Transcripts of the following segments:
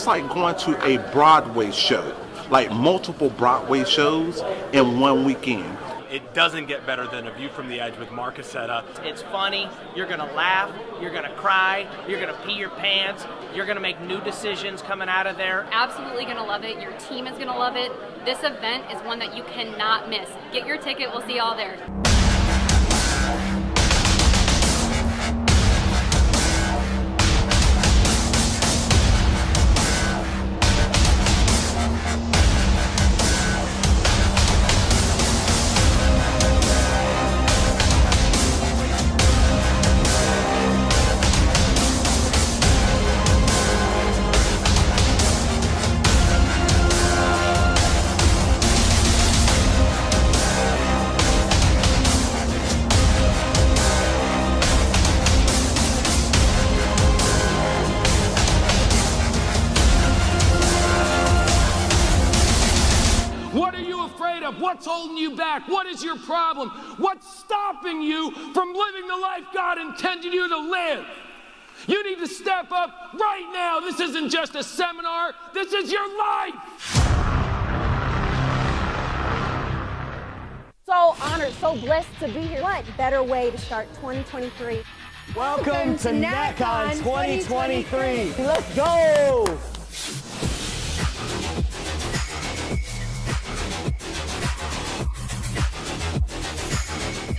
It's like going to a Broadway show, like multiple Broadway shows in one weekend. It doesn't get better than A View from the Edge with Mark Cassetta. It's funny, you're gonna laugh, you're gonna cry, you're gonna pee your pants, you're gonna make new decisions coming out of there. Absolutely gonna love it, your team is gonna love it. This event is one that you cannot miss. Get your ticket, we'll see you all there. What's holding you back? What is your problem? What's stopping you from living the life God intended you to live? You need to step up right now. This isn't just a seminar. This is your life. So honored, so blessed to be here. What better way to start 2023? Welcome to NatCon 2023. Let's go.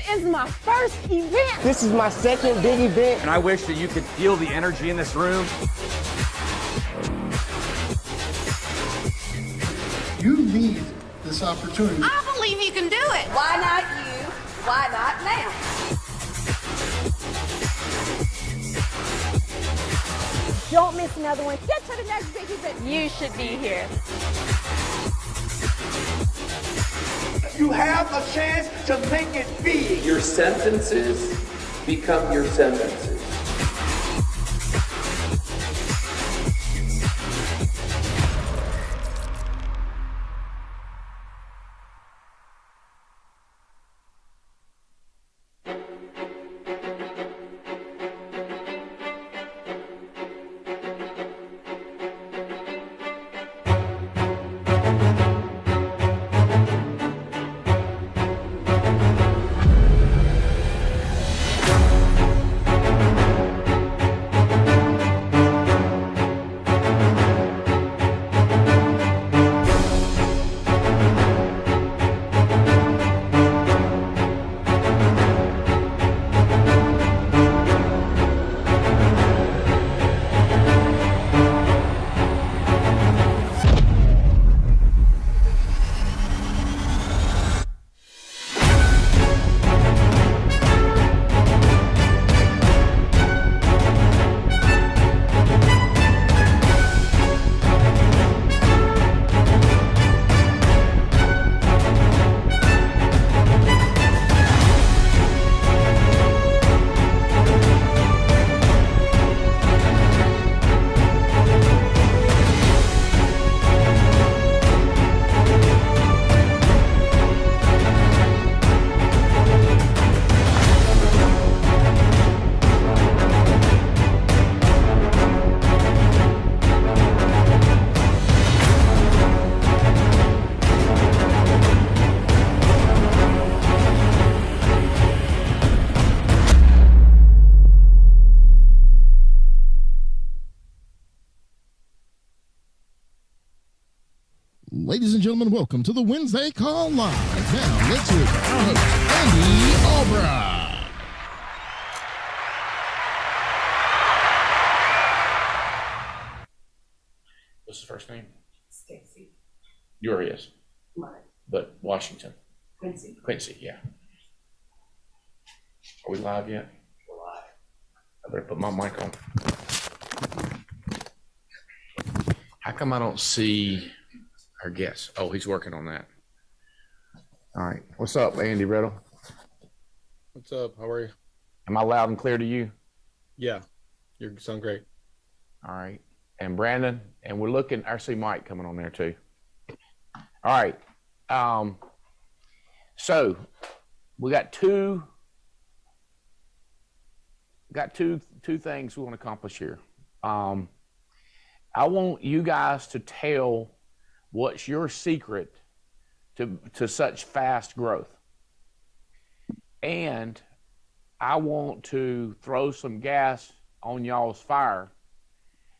This is my first event. This is my second big event. And I wish that you could feel the energy in this room. You need this opportunity. I believe you can do it. Why not you? Why not now? Don't miss another one. Get to the next big event. You should be here. You have a chance to make it big. Your sentences become your sentences. Ladies and gentlemen, welcome to the Wednesday Call Live. Now, let's hear from our host, Andy Albright. What's the first name? Stacy. Urias. Right. But Washington. Quincy. Quincy, yeah. Are we live yet? We're live. I better put my mic on. How come I don't see our guest? Oh, he's working on that. All right. What's up, Andy Riddle? What's up? How are you? Am I loud and clear to you? Yeah, you sound great. All right. And Brandon, and we're looking, I see Mike coming on there too. All right. So we got two things we want to accomplish here. I want you guys to tell what's your secret to such fast growth. And I want to throw some gas on y'all's fire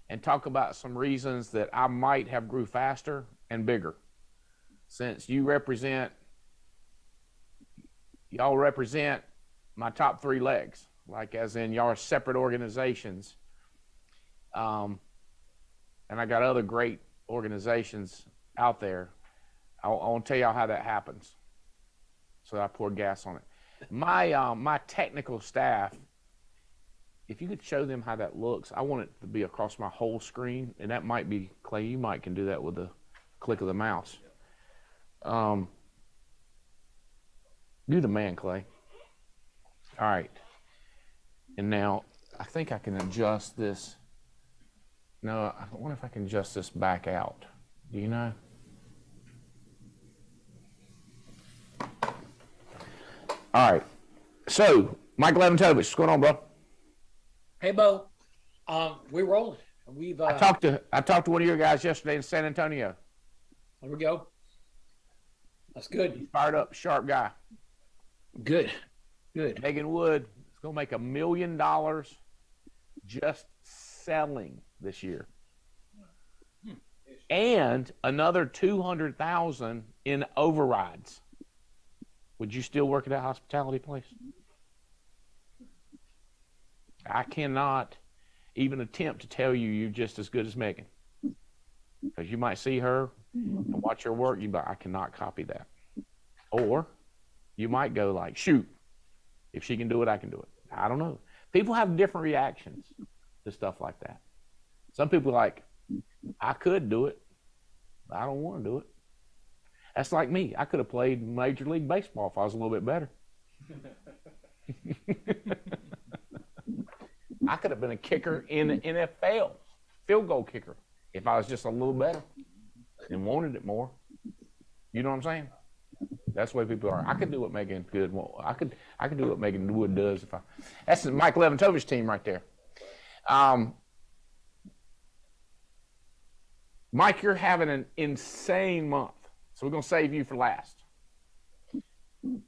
and talk about some reasons that I might have grew faster and bigger. Since y'all represent my top 3 legs, like as in y'all are separate organizations. And I got other great organizations out there. I want to tell y'all how that happens. So I poured gas on it. My technical staff, if you could show them how that looks, I want it to be across my whole screen, and that might be, Clay, you might can do that with the click of the mouse. Do the man, Clay. All right. And now I think I can adjust this. No, I wonder if I can adjust this back out. Do you know? All right. So, Mike Lewantowicz, what's going on, bro? Hey, Bo. We're rolling. I talked to one of your guys yesterday in San Antonio. There we go. That's good. He's fired up, sharp guy. Good. Good. Megan Wood is going to make $1 million just selling this year. And another $200,000 in overrides. Would you still work at a hospitality place? I cannot even attempt to tell you you're just as good as Megan. Because you might see her and watch her work, you I cannot copy that. Or you might go like, shoot, if she can do it, I can do it. I don't know. People have different reactions to stuff like that. Some people are like, I could do it, but I don't want to do it. That's like me. I could have played Major League Baseball if I was a little bit better. I could have been a kicker in the NFL, field goal kicker, if I was just a little better and wanted it more. You know what I'm saying? That's the way people are. I could do what Megan could. I could do what Megan Wood does if I. That's the Mike Lewantowicz team right there. Mike, you're having an insane month, so we're gonna save you for last.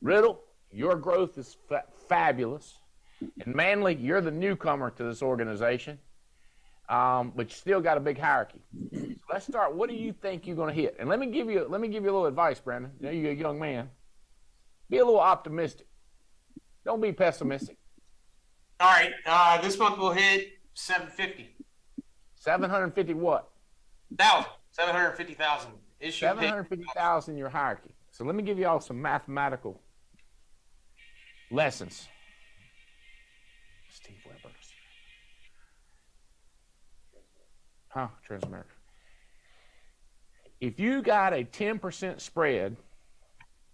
Riddle, your growth is fabulous, and Manley, you're the newcomer to this organization, but you still got a big hierarchy. So let's start. What do you think you're going to hit? And let me give you a little advice, Brandon. You know, you're a young man. Be a little optimistic. Don't be pessimistic. All right. This month we'll hit 750. 750 what? 750,000. 750,000 your hierarchy. So let me give you all some mathematical lessons. Steve Weber. Transamerica. If you got a 10% spread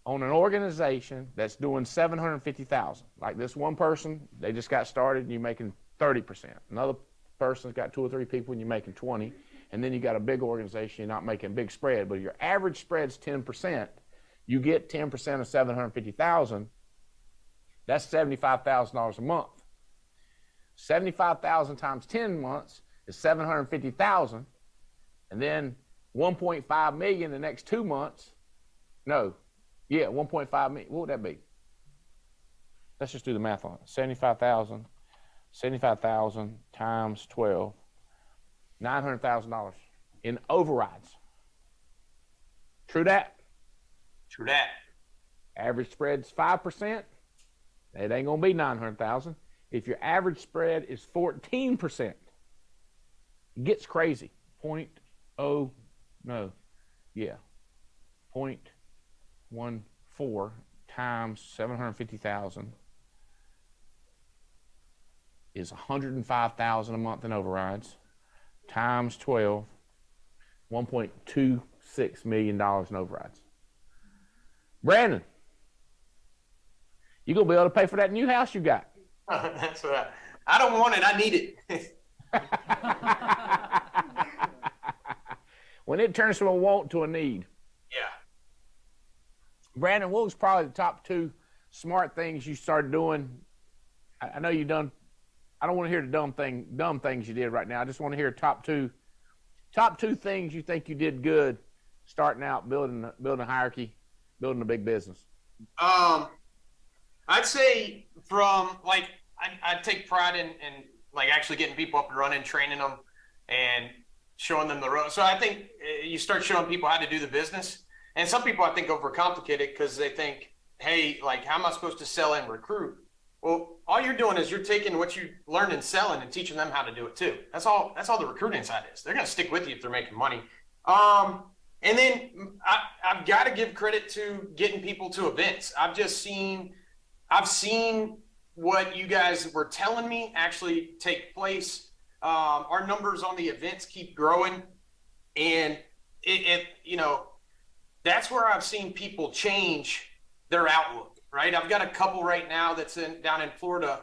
on an organization that's doing 750,000, like this one person, they just got started and you're making 30%. Another person's got 2 or 3 people and you're making 20. And then you got a big organization, you're not making a big spread, but your average spread's 10%. You get 10% of 750,000. That's $75,000 a month. 75,000 times 10 months is 750,000, and then 1.5 million the next 2 months. No, yeah, 1.5 million. What would that be? Let's just do the math on it. 75,000 times 12, $900,000 in overrides. True that? True that. Average spread's 5%. It ain't gonna be 900,000. If your average spread is 14%, it gets crazy. 0.14 times 750,000 is 105,000 a month in overrides. Times 12, $1.26 million in overrides. Brandon, you gonna be able to pay for that new house you got? That's right. I don't want it. I need it. When it turns from a want to a need. Yeah. Brandon, what was probably the top 2 smart things you started doing? I know you done. I don't want to hear the dumb things you did right now. I just want to hear top two Top 2 things you think you did good starting out, building a hierarchy, building a big business. I'd say from like I take pride in like actually getting people up and running, training them, and showing them the road. So I think you start showing people how to do the business. And some people I think overcomplicate it because they think, hey, like how am I supposed to sell and recruit? Well, all you're doing is you're taking what you learned in selling and teaching them how to do it too. That's all the recruiting side is. They're going to stick with you if they're making money. And then I've got to give credit to getting people to events. I've seen what you guys were telling me actually take place. Our numbers on the events keep growing, and it that's where I've seen people change their outlook. Right, I've got a couple right now that's down in Florida,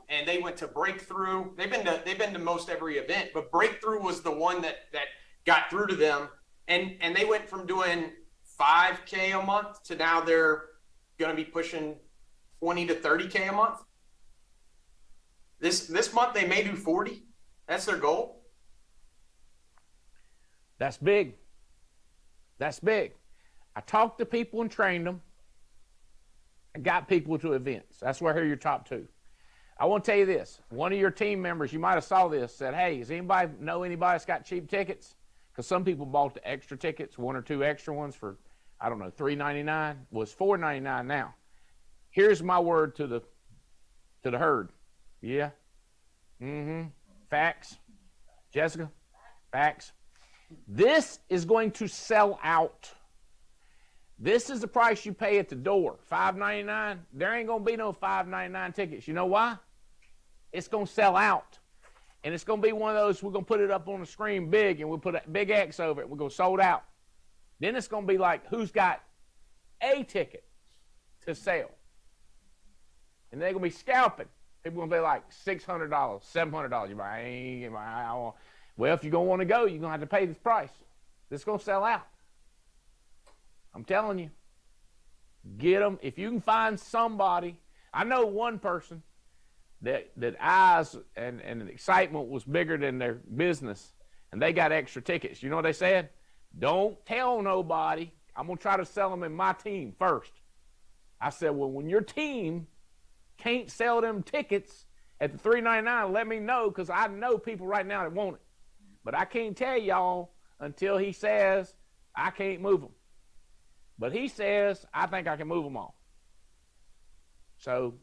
and they went to Breakthrough. They've been to most every event, but Breakthrough was the one that got through to them, and they went from doing 5K a month to now they're going to be pushing 20 to 30K a month. This month they may do 40. That's their goal. That's big. That's big. I talked to people and trained them. I got people to events. That's where I hear your top 2. I want to tell you this. One of your team members, you might have saw this, said, hey, does anybody know anybody that's got cheap tickets? Because some people bought the extra tickets, 1 or 2 extra ones for, I don't know, $3.99. Was $4.99 now. Here's my word to the herd. Yeah? Mm-hmm. Facts. Jessica? Facts. This is going to sell out. This is the price you pay at the door, $5.99. There ain't going to be no $5.99 tickets. You know why? It's going to sell out. And it's going to be one of those, we're going to put it up on the screen big, and we'll put a big X over it. We're going to sold out. Then it's going to be like, who's got a ticket to sell? And they're going to be scalping. People are going to be like $600, $700. You're like, well, if you're going to want to go, you're going to have to pay this price. This is going to sell out. I'm telling you, get them. If you can find somebody, I know one person that eyes and excitement was bigger than their business, and they got extra tickets. You know what they said? Don't tell nobody. I'm going to try to sell them in my team first. I said, well, when your team can't sell them tickets at the $3.99, let me know, because I know people right now that want it. But I can't tell y'all until he says I can't move them. But he says, I think I can move them all. So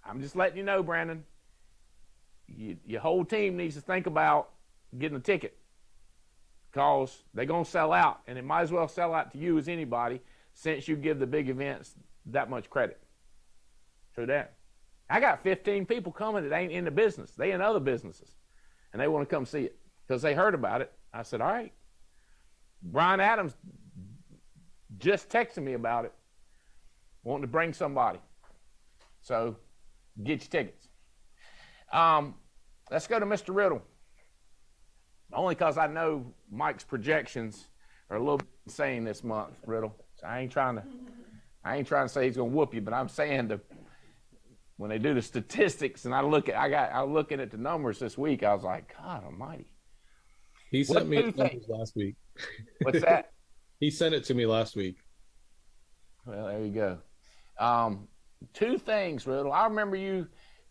I'm just letting you know, Brandon, your whole team needs to think about getting a ticket, because they're going to sell out, and it might as well sell out to you as anybody, since you give the big events that much credit. True that. I got 15 people coming that ain't in the business. They in other businesses, and they want to come see it because they heard about it. I said, all right. Brian Adams just texted me about it, wanting to bring somebody. So get your tickets. Let's go to Mr. Riddle. Only because I know Mike's projections are a little bit insane this month, Riddle. So I ain't trying to say he's gonna whoop you, but I'm saying when they do the statistics and I looking at the numbers this week, I was like, God Almighty. He sent me his numbers last week. What's that? He sent it to me last week. Well, there you go. 2 things, Riddle. I remember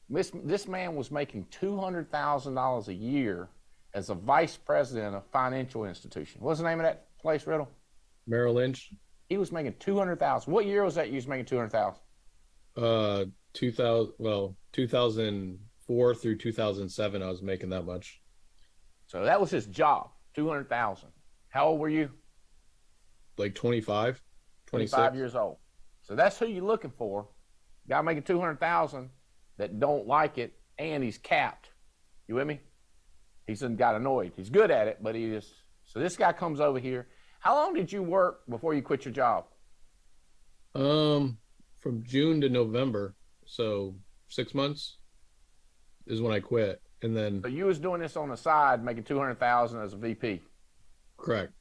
this man was making $200,000 a year as a vice president of a financial institution. What's the name of that place, Riddle? Merrill Lynch. He was making $200,000. What year was that you was making $200,000? 2004 through 2007, I was making that much. So that was his job, $200,000. How old were you? Like 25, 26. 25 years old. So that's who you're looking for. Guy making $200,000 that don't like it, and he's capped. You with me? He's got annoyed. He's good at it, but he is. So this guy comes over here. How long did you work before you quit your job? From June to November. So 6 months is when I quit. And then. So you was doing this on the side, making $200,000 as a VP. Correct.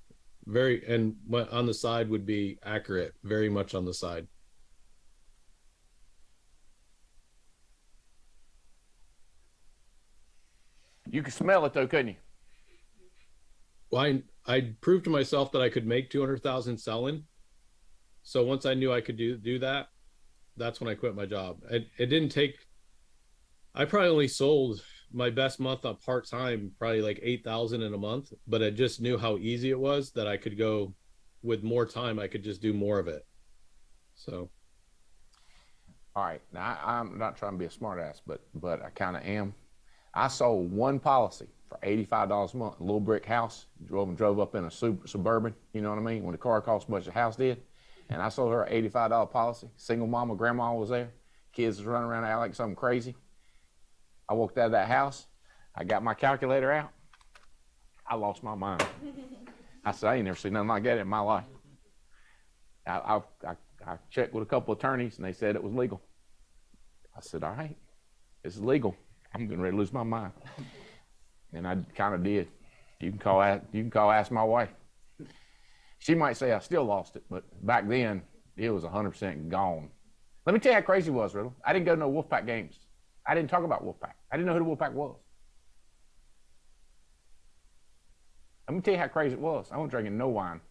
And what on the side would be accurate, very much on the side. You could smell it though, couldn't you? Well, I proved to myself that I could make 200,000 selling. So once I knew I could do that, that's when I quit my job. It didn't take. I probably only sold my best month on part-time, probably like 8,000 in a month, but I just knew how easy it was that I could go with more time. I could just do more of it. So. All right. Now, I'm not trying to be a smartass, but I kind of am. I sold one policy for $85 a month, a little brick house, drove up in a Suburban, you know what I mean, when the car cost as much as the house did. And I sold her an $85 policy. Single mama, grandma was there. Kids was running around out like something crazy. I walked out of that house. I got my calculator out. I lost my mind. I said, I ain't never seen nothing like that in my life. I checked with a couple attorneys, and they said it was legal. I said, all right, it's legal. I'm getting ready to lose my mind. And I kind of did. You can call ask my wife. She might say I still lost it, but back then, it was 100% gone. Let me tell you how crazy it was, Riddle. I didn't go to no Wolfpack games. I didn't talk about Wolfpack. I didn't know who the Wolfpack was. Let me tell you how crazy it was. I wasn't drinking no wine.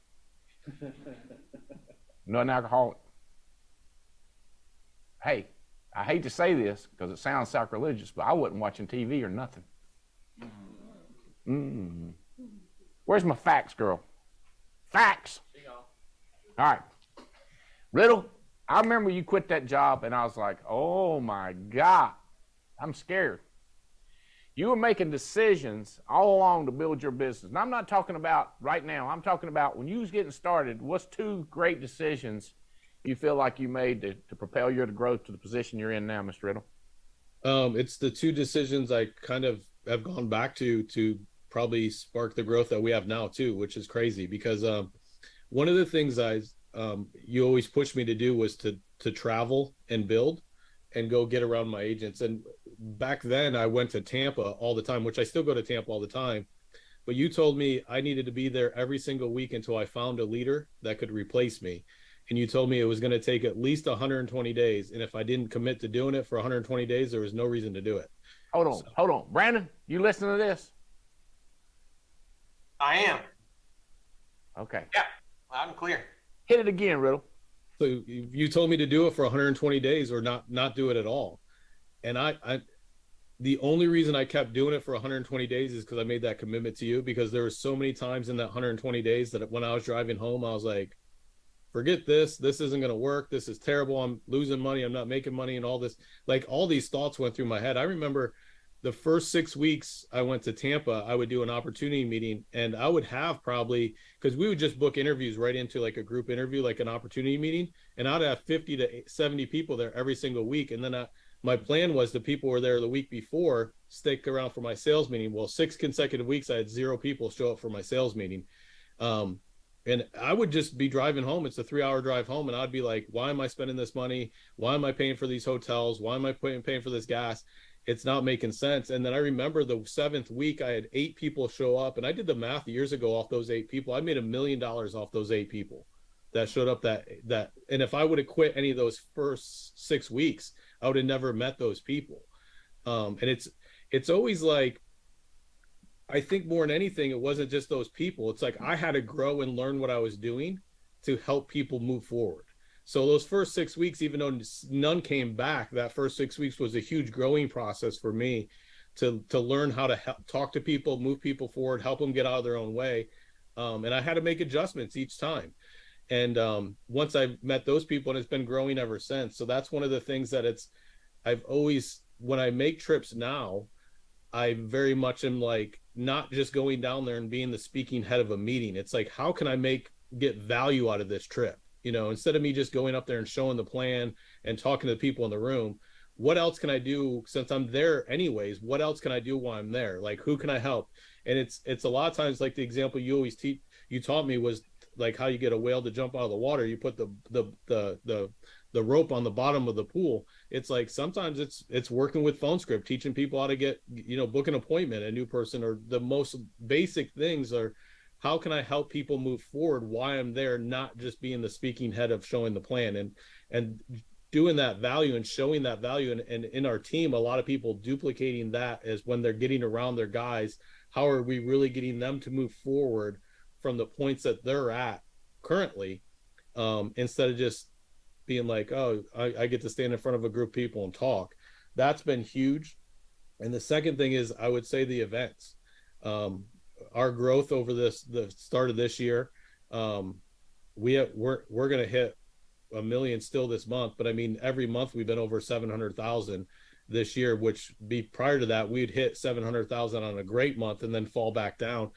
Not alcoholic. Hey, I hate to say this because it sounds sacrilegious, but I wasn't watching TV or nothing. Where's my facts, girl? Facts. All right. Riddle, I remember you quit that job and I was like, oh my God, I'm scared. You were making decisions all along to build your business. And I'm not talking about right now. I'm talking about when you was getting started, what's two great decisions you feel like you made to propel your growth to the position you're in now, Mr. Riddle? It's the two decisions I kind of have gone back to probably spark the growth that we have now too, which is crazy because one of the things you always pushed me to do was to travel and build and go get around my agents. And back then I went to Tampa all the time, which I still go to Tampa all the time. But you told me I needed to be there every single week until I found a leader that could replace me. And you told me it was going to take at least 120 days. And if I didn't commit to doing it for 120 days, there was no reason to do it. Hold on. Brandon, you listening to this? I am. Okay. Yeah, loud and clear. Hit it again, Riddle. So you told me to do it for 120 days or not do it at all. And the only reason I kept doing it for 120 days is because I made that commitment to you, because there were so many times in that 120 days that when I was driving home, I was like, forget this isn't going to work. This is terrible. I'm losing money. I'm not making money and all this. Like all these thoughts went through my head. I remember the first 6 weeks I went to Tampa, I would do an opportunity meeting and I would have probably, because we would just book interviews right into like a group interview, like an opportunity meeting. And I'd have 50 to 70 people there every single week. And then my plan was the people were there the week before stick around for my sales meeting. Well, 6 consecutive weeks, I had 0 people show up for my sales meeting. And I would just be driving home. It's a 3-hour drive home. And I'd be like, why am I spending this money? Why am I paying for these hotels? Why am I paying for this gas? It's not making sense. And then I remember the 7th week, I had 8 people show up. And I did the math years ago off those 8 people. I made $1 million off those 8 people that showed up that. And if I would have quit any of those first 6 weeks, I would have never met those people. And it's always like, I think more than anything, it wasn't just those people. It's like I had to grow and learn what I was doing to help people move forward. So those first 6 weeks, even though none came back, that first 6 weeks was a huge growing process for me to learn how to talk to people, move people forward, help them get out of their own way. And I had to make adjustments each time. And once I met those people, and it's been growing ever since. So that's one of the things that I've always, when I make trips now, I very much am like, not just going down there and being the speaking head of a meeting. It's like, how can I get value out of this trip? You know, instead of me just going up there and showing the plan and talking to the people in the room, what else can I do since I'm there anyways? What else can I do while I'm there? Like, who can I help? And it's a lot of times, like the example you always you taught me was like how you get a whale to jump out of the water. You put the rope on the bottom of the pool. It's like sometimes it's working with phone script, teaching people how to get, book an appointment, a new person, or the most basic things are, how can I help people move forward while I'm there, not just being the speaking head of showing the plan and doing that value and showing that value. And in our team, a lot of people duplicating that is when they're getting around their guys, how are we really getting them to move forward from the points that they're at currently, instead of just being like, oh, I get to stand in front of a group of people and talk. That's been huge. And the second thing is, I would say the events. Our growth over the start of this year, we're going to hit 1 million still this month, but I mean, every month we've been over 700,000 this year, which prior to that, we'd hit 700,000 on a great month and then fall back down,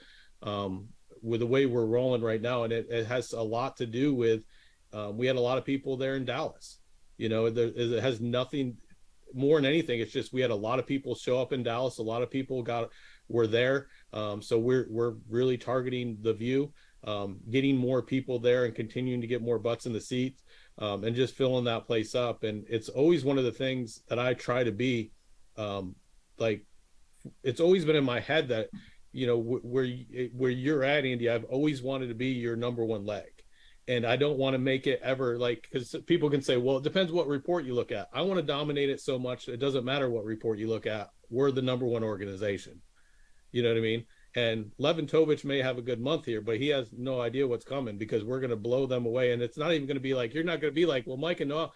with the way we're rolling right now. And it has a lot to do with, we had a lot of people there in Dallas, it has nothing more than anything. It's just, we had a lot of people show up in Dallas. A lot of people were there. So we're really targeting the View, getting more people there and continuing to get more butts in the seats, and just filling that place up. And it's always one of the things that I try to be, like, it's always been in my head that, where you're at, Andy, I've always wanted to be your number one leg. And I don't want to make it ever like, because people can say, well, it depends what report you look at. I want to dominate it so much. It doesn't matter what report you look at. We're the number one organization. You know what I mean? And Lewantowicz may have a good month here, but he has no idea what's coming, because we're going to blow them away. And it's not even going to be like, you're not going to be like, well, Mike and Noah,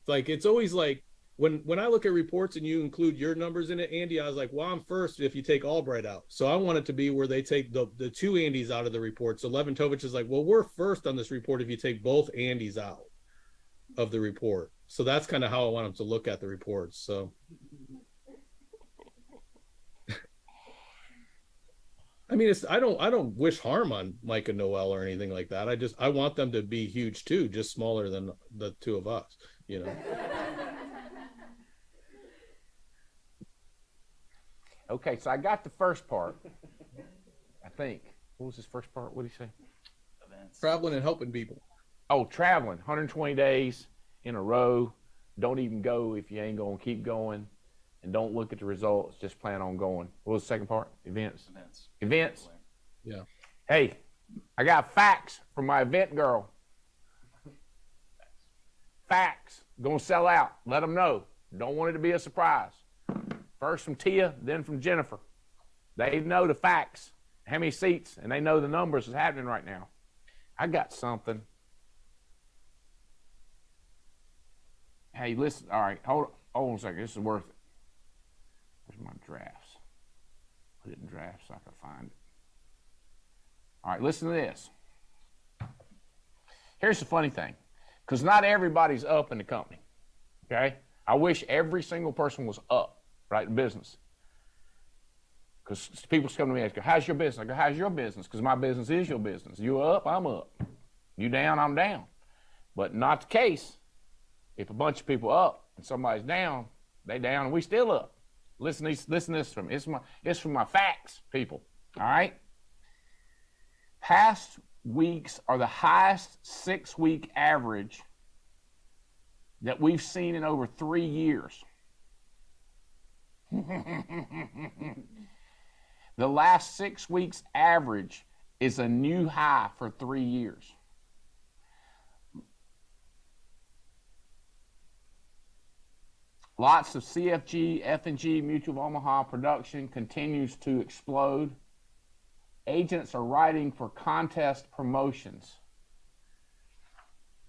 like, it's always like, when I look at reports and you include your numbers in it, Andy, I was like, well, I'm first if you take Albright out. So I want it to be where they take the two Andys out of the report. So Lewantowicz is like, well, we're first on this report if you take both Andys out of the report. So that's kind of how I want them to look at the reports. So I mean, I don't wish harm on Mike and Noel or anything like that. I want them to be huge too, just smaller than the two of us, Okay, so I got the first part, I think. What was his first part? What did he say? Events. Traveling and helping people. Oh, traveling. 120 days in a row. Don't even go if you ain't going to keep going. And don't look at the results. Just plan on going. What was the second part? Events. Events. Yeah. Hey, I got facts from my event girl. Facts. Going to sell out. Let them know. Don't want it to be a surprise. First from Tia, then from Jennifer. They know the facts, how many seats, and they know the numbers that's happening right now. I got something. Hey, listen. All right, hold on a second. This is worth it. Where's my drafts? Put it in drafts so I can find it. All right, listen to this. Here's the funny thing, because not everybody's up in the company, okay? I wish every single person was up. Right, in business. Because people come to me and ask, how's your business? I go, how's your business? Because my business is your business. You up, I'm up. You down, I'm down. But not the case. If a bunch of people up and somebody's down, they down and we still up. Listen to this from it's from my facts, people. All right? Past weeks are the highest 6-week average that we've seen in over 3 years. The last 6 weeks average is a new high for 3 years. Lots of CFG, F&G, Mutual of Omaha production continues to explode. Agents are writing for contest promotions.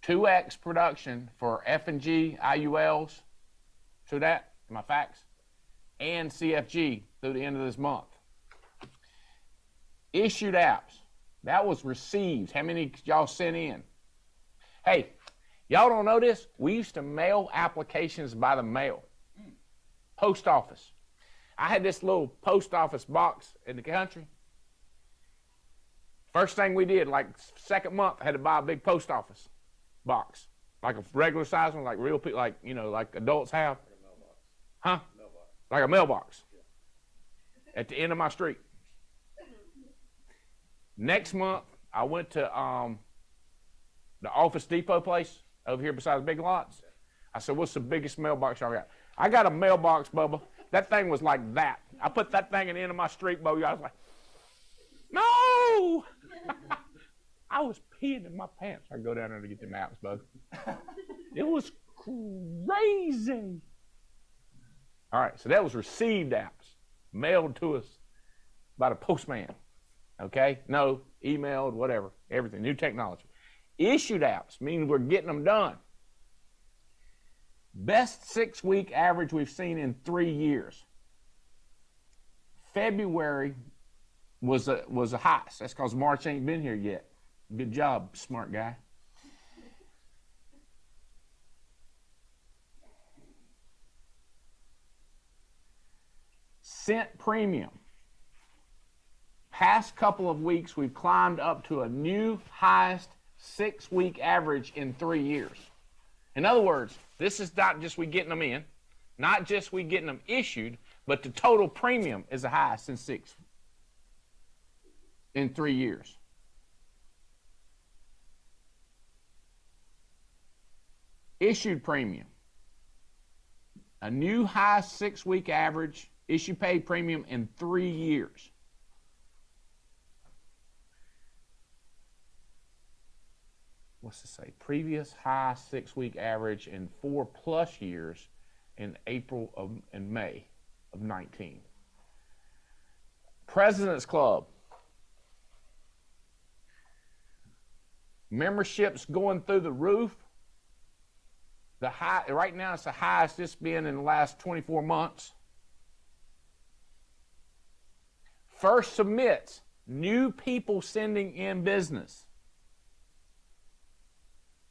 2x production for F&G, IULs. So that, my facts. And CFG through the end of this month. Issued apps. That was received. How many y'all sent in? Hey, y'all don't know this? We used to mail applications by the mail. Post office. I had this little post office box in the country. First thing we did, like second month, I had to buy a big post office box. Like a regular size one, like real people, like, like adults have. Huh? Like a mailbox at the end of my street. Next month, I went to the Office Depot place over here beside the Big Lots. I said, what's the biggest mailbox y'all got? I got a mailbox, Bubba. That thing was like that. I put that thing at the end of my street, Bubba. I was like, no! I was peeing in my pants. I go down there to get the maps, Bubba. It was crazy. All right, so that was received apps, mailed to us by the postman. Okay? No, emailed, whatever, everything, new technology. Issued apps, meaning we're getting them done. Best 6-week average we've seen in 3 years. February was a highest. That's because March ain't been here yet. Good job, smart guy. Cent premium. Past couple of weeks, we've climbed up to a new highest 6-week average in 3 years. In other words, this is not just we getting them in, not just we getting them issued, but the total premium is the highest in 3 years. Issued premium. A new high 6-week average issue paid premium in 3 years. What's it say? Previous high 6-week average in 4+ years in April and May of 19. President's Club. Memberships going through the roof. Right now it's the highest it's been in the last 24 months. First submits, new people sending in business.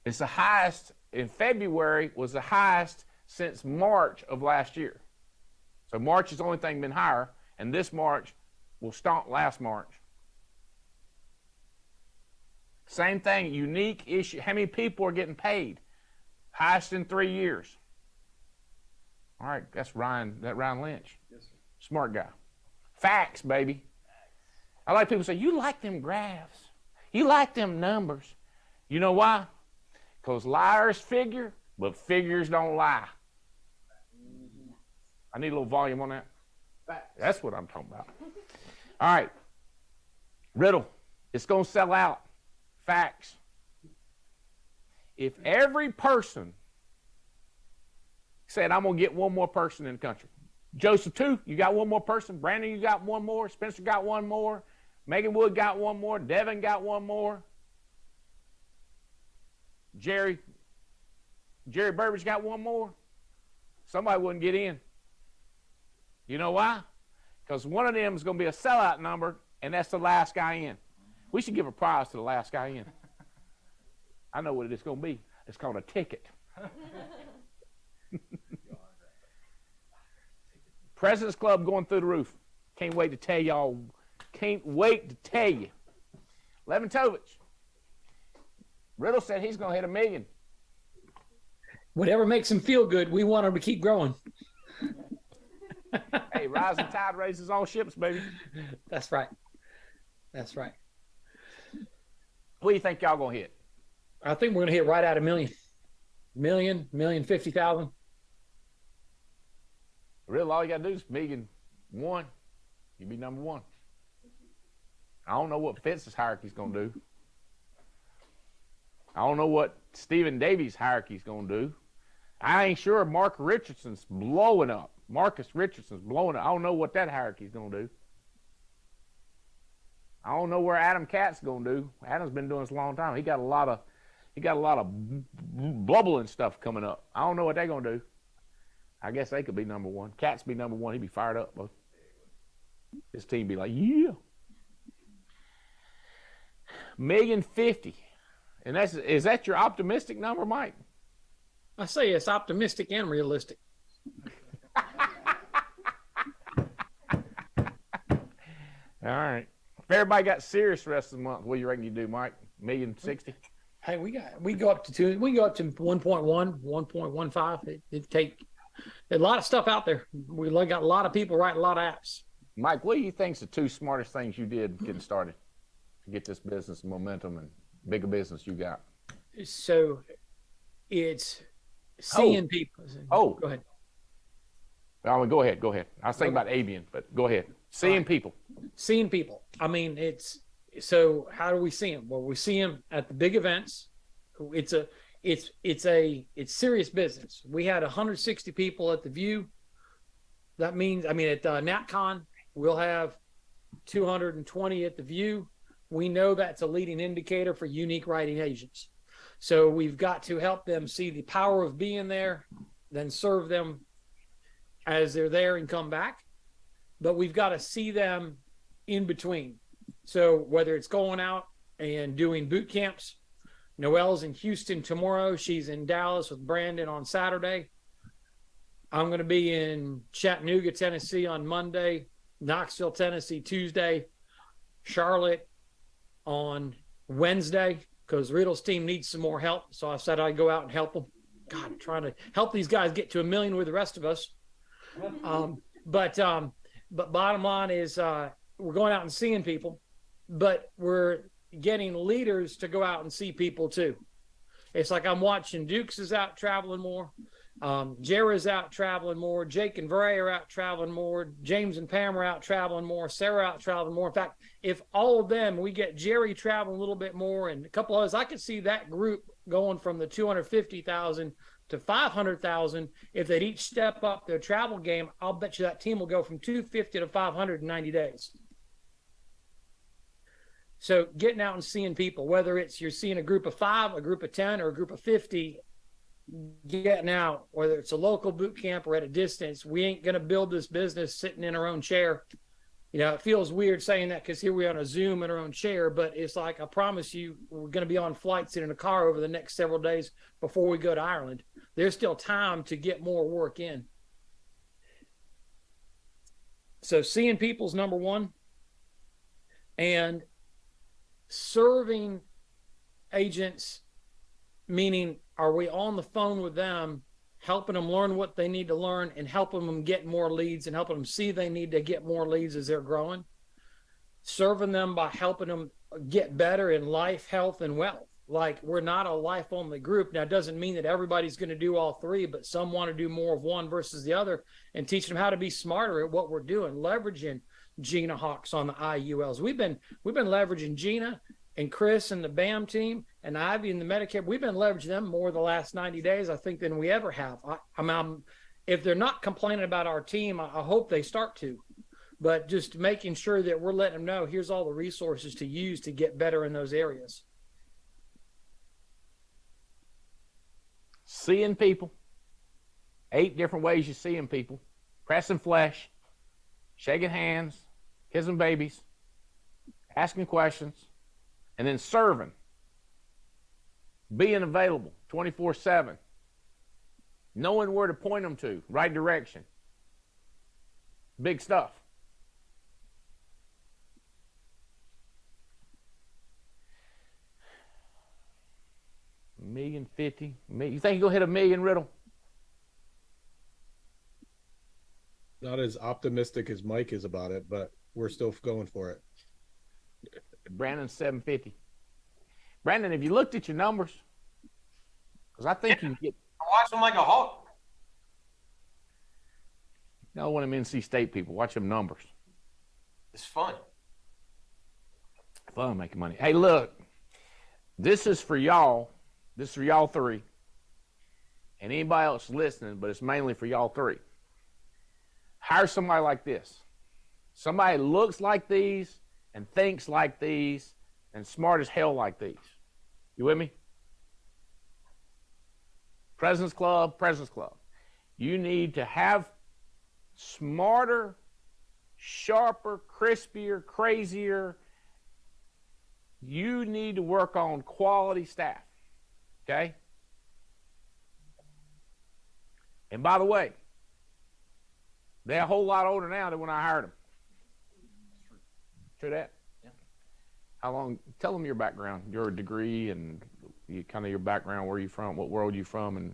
It's the highest in February, was the highest since March of last year. So March is the only thing been higher, and this March will stomp last March. Same thing, unique issue. How many people are getting paid? Highest in 3 years. All right, that's Ryan Lynch. Yes, sir. Smart guy. Facts, baby. I like people say, you like them graphs. You like them numbers. You know why? Because liars figure, but figures don't lie. I need a little volume on that. Facts. That's what I'm talking about. All right. Riddle. It's going to sell out. Facts. If every person said, I'm going to get one more person in the country. Joseph, 2, you got one more person. Brandon, you got one more. Spencer got one more. Megan Wood got one more. Devin got one more. Jerry Burbage got one more. Somebody wouldn't get in. You know why? Because one of them is going to be a sellout number, and that's the last guy in. We should give a prize to the last guy in. I know what it's going to be. It's called a ticket. President's Club going through the roof. Can't wait to tell y'all. Can't wait to tell you. Lewantowicz. Riddle said he's going to hit 1 million. Whatever makes him feel good, we want him to keep growing. Hey, rising tide raises all ships, baby. That's right. That's right. What do you think y'all going to hit? I think we're going to hit right at 1 million. 1,050,000. Really, all you got to do is 1,000,001. You'll be number 1. I don't know what Fitz's hierarchy's going to do. I don't know what Stephen Davies' hierarchy's going to do. I ain't sure Marcus Richardson's blowing up. I don't know what that hierarchy's going to do. I don't know where Adam Catt's going to do. Adam's been doing this a long time. He got a lot of bubbling stuff coming up. I don't know what they're going to do. I guess they could be number 1. Catt's be number 1. He'd be fired up. But his team be like, yeah. 1,050,000. And is that your optimistic number, Mike? I say it's optimistic and realistic. All right. If everybody got serious the rest of the month, what do you reckon you do, Mike? 1,060,000? Hey, we go up to 2. We go up to 1.1, 1.15. It take a lot of stuff out there. We got a lot of people writing a lot of apps. Mike, what do you think's the 2 smartest things you did getting started to get this business momentum and bigger business you got? So it's seeing people. Oh, go ahead. Go ahead. I was thinking about avian, but go ahead. Seeing people. I mean, so how do we see them? Well, we see them at the big events. It's serious business. We had 160 people at the View. That means, at NatCon, we'll have 220 at the View, we know that's a leading indicator for unique writing agents. So we've got to help them see the power of being there, then serve them as they're there and come back. But we've got to see them in between. So whether it's going out and doing boot camps, Noelle's in Houston tomorrow. She's in Dallas with Brandon on Saturday. I'm going to be in Chattanooga, Tennessee on Monday, Knoxville, Tennessee Tuesday, Charlotte on Wednesday, because Riddle's team needs some more help. So I said I'd go out and help them. God, I'm trying to help these guys get to 1 million with the rest of us. But bottom line is we're going out and seeing people, but we're getting leaders to go out and see people too. It's like I'm watching Dukes is out traveling more. Jerry's out traveling more. Jake and Bray are out traveling more. James and Pam are out traveling more. Sarah out traveling more. In fact, if all of them, we get Jerry traveling a little bit more and a couple others, I could see that group going from the 250,000 to 500,000. If they'd each step up their travel game, I'll bet you that team will go from 250 to 500 in 90 days. So getting out and seeing people, whether it's you're seeing a group of 5, a group of 10, or a group of 50, getting out, whether it's a local boot camp or at a distance, we ain't going to build this business sitting in our own chair. You know, it feels weird saying that because here we are on a Zoom in our own chair, but it's like, I promise you, we're going to be on flights and in a car over the next several days before we go to Ireland. There's still time to get more work in. So seeing people's number one, and serving agents, meaning are we on the phone with them, helping them learn what they need to learn and helping them get more leads and helping them see they need to get more leads as they're growing. Serving them by helping them get better in life, health, and wealth. Like, we're not a life-only group. Now, it doesn't mean that everybody's going to do all three, but some want to do more of one versus the other, and teach them how to be smarter at what we're doing, leveraging Gina Hawks on the IULs. We've been leveraging Gina and Chris and the BAM team and Ivy and the Medicare. We've been leveraging them more the last 90 days, I think, than we ever have. If they're not complaining about our team, I hope they start to. But just making sure that we're letting them know, here's all the resources to use to get better in those areas. Seeing people. 8 different ways you see them, people. Pressing flesh, shaking hands, kissing babies, asking questions, and then serving. Being available 24/7. Knowing where to point them to, right direction. Big stuff. $1,050,000. You think you'll hit $1 million, Riddle? Not as optimistic as Mike is about it, but we're still going for it. Brandon, 750. Brandon, have you looked at your numbers? Because I think you get. I watch them like a hawk. No, one of them NC State people. Watch them numbers. It's fun. Fun making money. Hey, look, this is for y'all. This is for y'all 3. And anybody else listening, but it's mainly for y'all 3. Hire somebody like this. Somebody looks like these and thinks like these and smart as hell like these. You with me? President's Club. You need to have smarter, sharper, crispier, crazier. You need to work on quality staff. Okay? And by the way, they're a whole lot older now than when I hired them. True that? Yeah. How long? Tell them your background, your degree, and kind of your background. Where are you from? What world are you from? And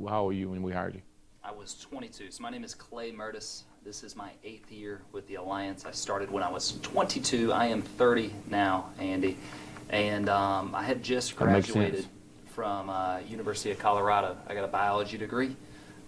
how old were you when we hired you? I was 22. So my name is Clay Murdis. This is my 8th year with the Alliance. I started when I was 22. I am 30 now, Andy. And I had just graduated from University of Colorado. I got a biology degree,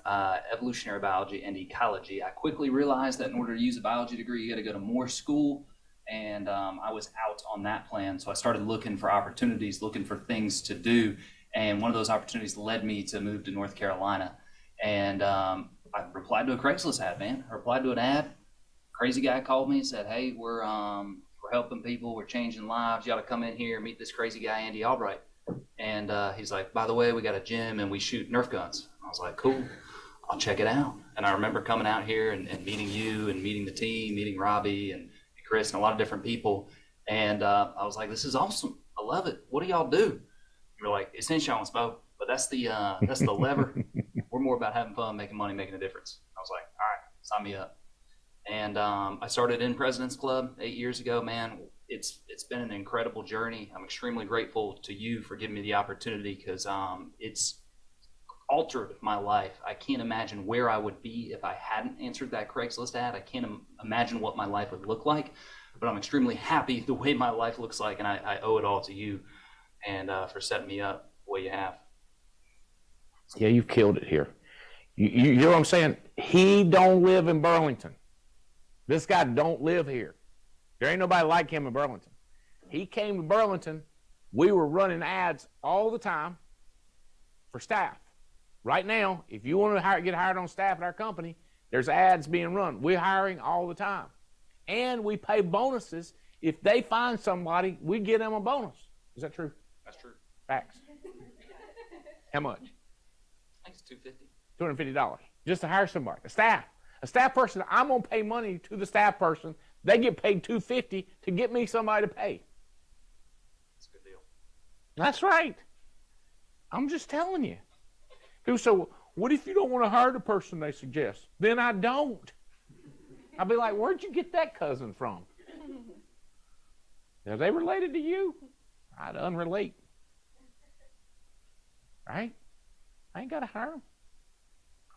evolutionary biology and ecology. I quickly realized that in order to use a biology degree, you got to go to more school. And I was out on that plan. So I started looking for opportunities, looking for things to do. And one of those opportunities led me to move to North Carolina. And I replied to a Craigslist ad, man. I replied to an ad, crazy guy called me and said, hey, we're helping people, we're changing lives. You ought to come in here and meet this crazy guy, Andy Albright. And he's like, by the way, we got a gym and we shoot Nerf guns. I was like, cool, I'll check it out. And I remember coming out here and meeting you and meeting the team, meeting Robbie and Chris and a lot of different people. And I was like, this is awesome. I love it. What do y'all do? You're like, it's insurance, Bo, but that's the lever. We're more about having fun, making money, making a difference. I was like, all right, sign me up. And I started in President's Club 8 years ago, man. It's been an incredible journey. I'm extremely grateful to you for giving me the opportunity because it's altered my life. I can't imagine where I would be if I hadn't answered that Craigslist ad. I can't imagine what my life would look like, but I'm extremely happy the way my life looks like, and I owe it all to you and for setting me up the way you have. Yeah, you've killed it here. You know what I'm saying? He don't live in Burlington. This guy don't live here. There ain't nobody like him in Burlington. He came to Burlington. We were running ads all the time for staff. Right now, if you want to get hired on staff at our company, there's ads being run. We're hiring all the time. And we pay bonuses. If they find somebody, we get them a bonus. Is that true? That's true. Facts. How much? I think it's $250 just to hire somebody. A staff person. I'm gonna pay money to the staff person. They get paid $250 to get me somebody to pay. That's a good deal. That's right. I'm just telling you. People say, well, what if you don't want to hire the person they suggest? Then I don't. I'll be like, where'd you get that cousin from? Are they related to you? I'd unrelate. Right? I ain't got to hire them.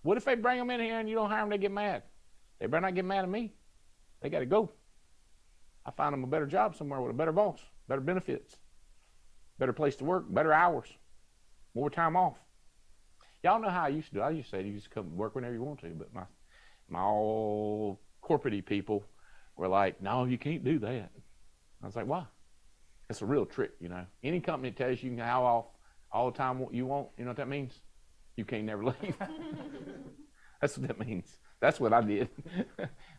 What if they bring them in here and you don't hire them, they get mad? They better not get mad at me. They got to go. I find them a better job somewhere with a better boss, better benefits, better place to work, better hours, more time off. Y'all know how I used to do. I used to say you just come work whenever you want to, but my all corporate-y people were like, no, you can't do that. I was like, why? It's a real trick, you know. Any company that tells you can have off all the time you want, you know what that means? You can't never leave. That's what that means. That's what I did.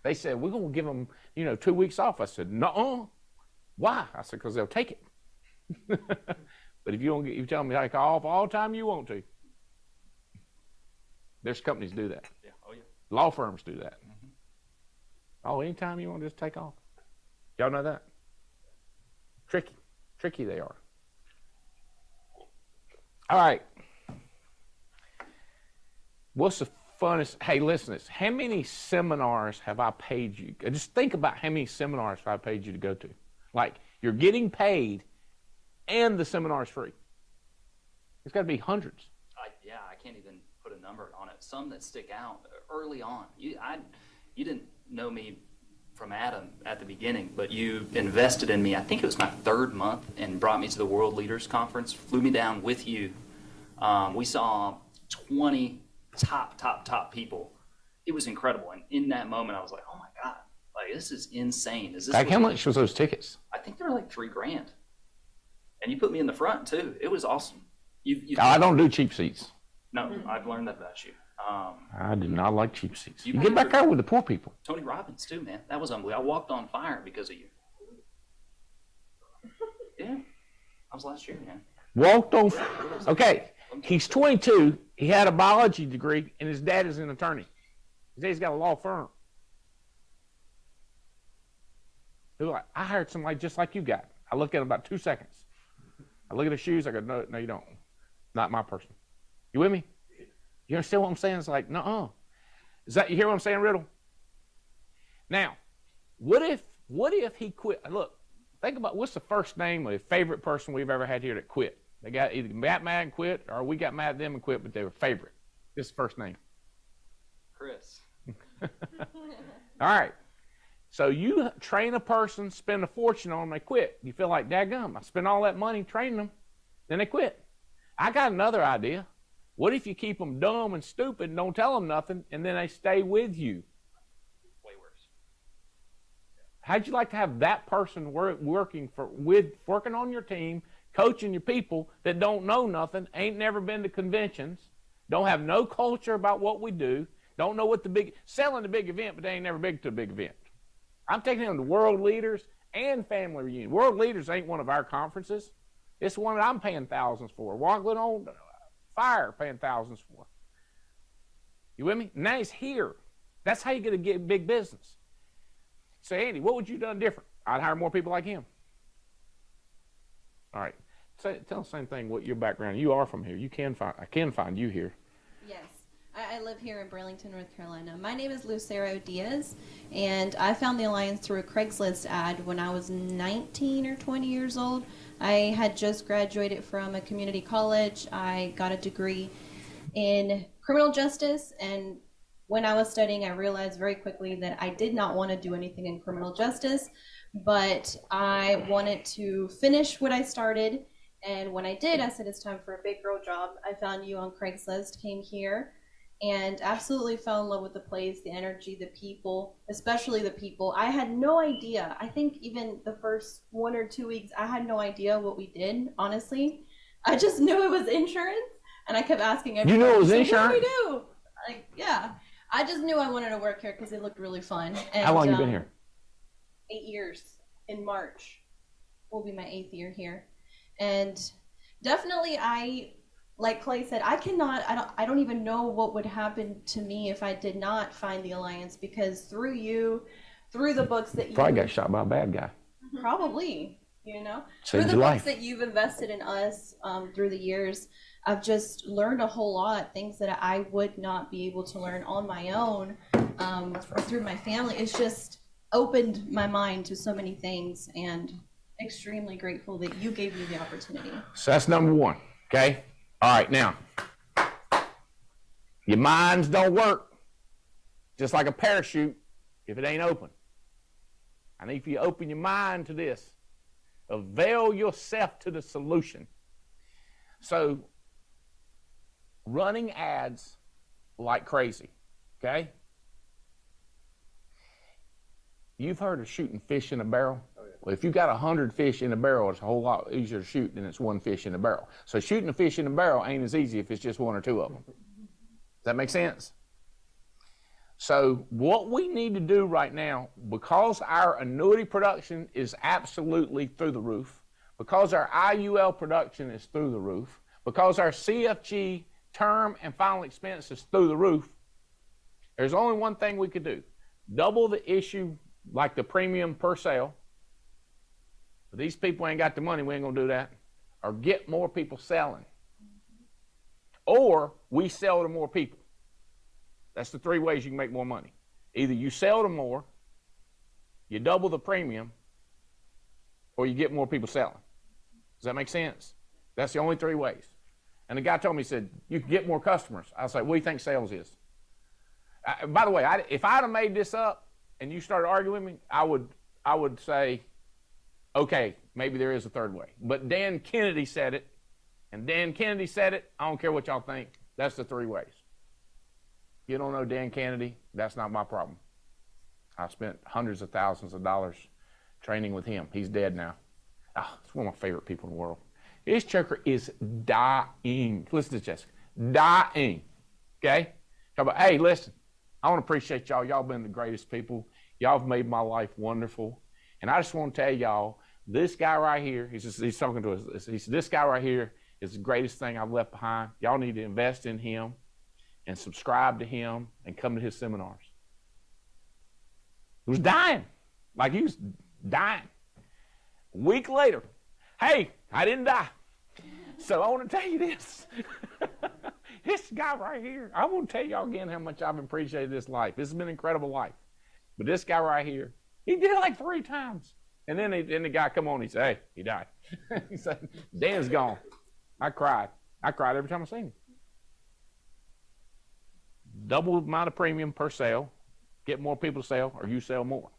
They said, we're going to give them, 2 weeks off. I said, no. Why? I said, because they'll take it. But if you tell them to take off all the time you want to. There's companies do that. Yeah. Oh, yeah. Law firms do that. Mm-hmm. Oh, anytime you want to just take off. Y'all know that? Tricky they are. All right. What's the funnest? Hey, listen to this. How many seminars have I paid you? Just think about how many seminars have I paid you to go to. Like, you're getting paid and the seminar's free. It's got to be hundreds. I can't even put a number on it. Some that stick out early on. You didn't know me from Adam at the beginning, but you invested in me. I think it was my third month and brought me to the World Leaders Conference, flew me down with you. We saw 20 top people. It was incredible. And in that moment, I was like, oh my God, like this is insane. Is this like how much was those tickets? I think they were like $3,000. And you put me in the front too. It was awesome. I don't do cheap seats. No, I've learned that about you. I do not like cheap seats. You get back out with the poor people. Tony Robbins too, man. That was unbelievable. I walked on fire because of you. Yeah, that was last year, man. Walked on. Okay, he's 22. He had a biology degree, and his dad is an attorney. His dad's got a law firm. I hired somebody just like you got. I look at him about 2 seconds. I look at his shoes. I go, no, you don't. Not my person. You with me? You understand what I'm saying? It's like, nuh-uh. You hear what I'm saying, Riddle? Now, what if he quit? Look, think about what's the first name of the favorite person we've ever had here that quit. They got either got mad and quit, or we got mad at them and quit, but they were favorite. This is the first name. Chris. All right. So you train a person, spend a fortune on them, they quit. You feel like, daggum, I spent all that money training them, then they quit. I got another idea. What if you keep them dumb and stupid and don't tell them nothing, and then they stay with you? Way worse. How'd you like to have that person working on your team, coaching your people that don't know nothing, ain't never been to conventions, don't have no culture about what we do, don't know what selling the big event, but they ain't never been to a big event. I'm taking him to World Leaders and Family Reunion. World Leaders ain't one of our conferences. It's one that I'm paying thousands for. Walking on Fire paying thousands for. You with me? Now he's here. That's how you get to get big business. Say, Andy, what would you have done different? I'd hire more people like him. All right. Tell the same thing. What your background? You are from here. I can find you here. Yes. I live here in Burlington, North Carolina. My name is Lucero Diaz, and I found the Alliance through a Craigslist ad when I was 19 or 20 years old. I had just graduated from a community college. I got a degree in criminal justice, and when I was studying, I realized very quickly that I did not want to do anything in criminal justice, but I wanted to finish what I started. And when I did, I said it's time for a big girl job. I found you on Craigslist, came here, and absolutely fell in love with the place, the energy, the people, especially the people. I had no idea. I think even the first 1 or 2 weeks, I had no idea what we did, honestly. I just knew it was insurance, and I kept asking everyone. You knew it was "So insurance? What do we do?" Like, yeah. I just knew I wanted to work here because it looked really fun. And, How long you been here? 8 years. In March will be my 8th year here. And definitely like Clay said, I don't even know what would happen to me if I did not find the Alliance, because through you, through the books that you Probably got shot by a bad guy. Probably, you know, Saved through the your books life. that you've invested in us through the years, I've just learned a whole lot, things that I would not be able to learn on my own or through my family. It's just opened my mind to so many things, and extremely grateful that you gave me the opportunity. So that's number one, okay? All right, now, your minds don't work just like a parachute if it ain't open. I need for you to open your mind to this. Avail yourself to the solution. So, running ads like crazy, okay? You've heard of shooting fish in a barrel? Oh, yeah. Well, if you got 100 fish in a barrel, it's a whole lot easier to shoot than it's one fish in a barrel. So shooting a fish in a barrel ain't as easy if it's just one or two of them. Does that make sense? So what we need to do right now, because our annuity production is absolutely through the roof, because our IUL production is through the roof, because our CFG term and final expense is through the roof, there's only one thing we could do. Double the issue, like the premium per sale. But these people ain't got the money, we ain't gonna do that. Or get more people selling. Or we sell to more people. That's the three ways you can make more money. Either you sell to more, you double the premium, or you get more people selling. Does that make sense? That's the only three ways. And the guy told me, he said, you can get more customers. I was like, what do you think sales is? By the way, if I'd have made this up and you started arguing with me, I would say, okay, maybe there is a third way. But Dan Kennedy said it, and Dan Kennedy said it. I don't care what y'all think. That's the three ways. If you don't know Dan Kennedy, that's not my problem. I spent hundreds of thousands of dollars training with him. He's dead now. Oh, it's one of my favorite people in the world. His choker is dying. Listen to Jessica. Dying. Okay? Talk about, hey, listen, I want to appreciate y'all. Y'all been the greatest people. Y'all have made my life wonderful. And I just want to tell y'all, this guy right here, he's talking to us, he said, this guy right here is the greatest thing I've left behind. Y'all need to invest in him and subscribe to him and come to his seminars. He was dying. Like he was dying. A week later, hey, I didn't die. So I want to tell you this. This guy right here, I want to tell y'all again how much I've appreciated this life. This has been an incredible life. But this guy right here, he did it like 3 times. And then the guy come on, he said, hey, he died. He said, Dan's gone. I cried. I cried every time I seen him. Double the amount of premium per sale, get more people to sell, or you sell more.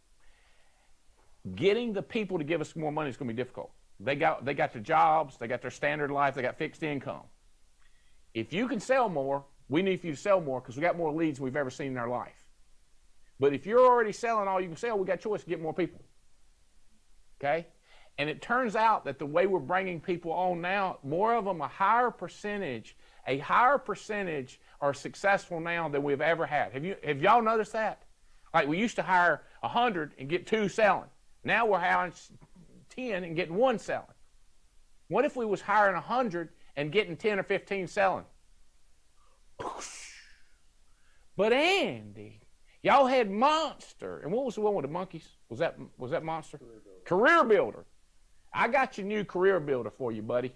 Getting the people to give us more money is going to be difficult. They got their jobs, they got their standard life, they got fixed income. If you can sell more, we need for you to sell more because we got more leads than we've ever seen in our life. But if you're already selling all you can sell, we got a choice to get more people. Okay? And it turns out that the way we're bringing people on now, more of them, a higher percentage are successful now than we've ever had. Have y'all noticed that? Like we used to hire 100 and get 2 selling. Now we're hiring 10 and getting 1 selling. What if we was hiring 100 and getting 10 or 15 selling? But Andy, y'all had Monster. And what was the one with the monkeys? Was that Monster? Career Builder. I got your new Career Builder for you, buddy.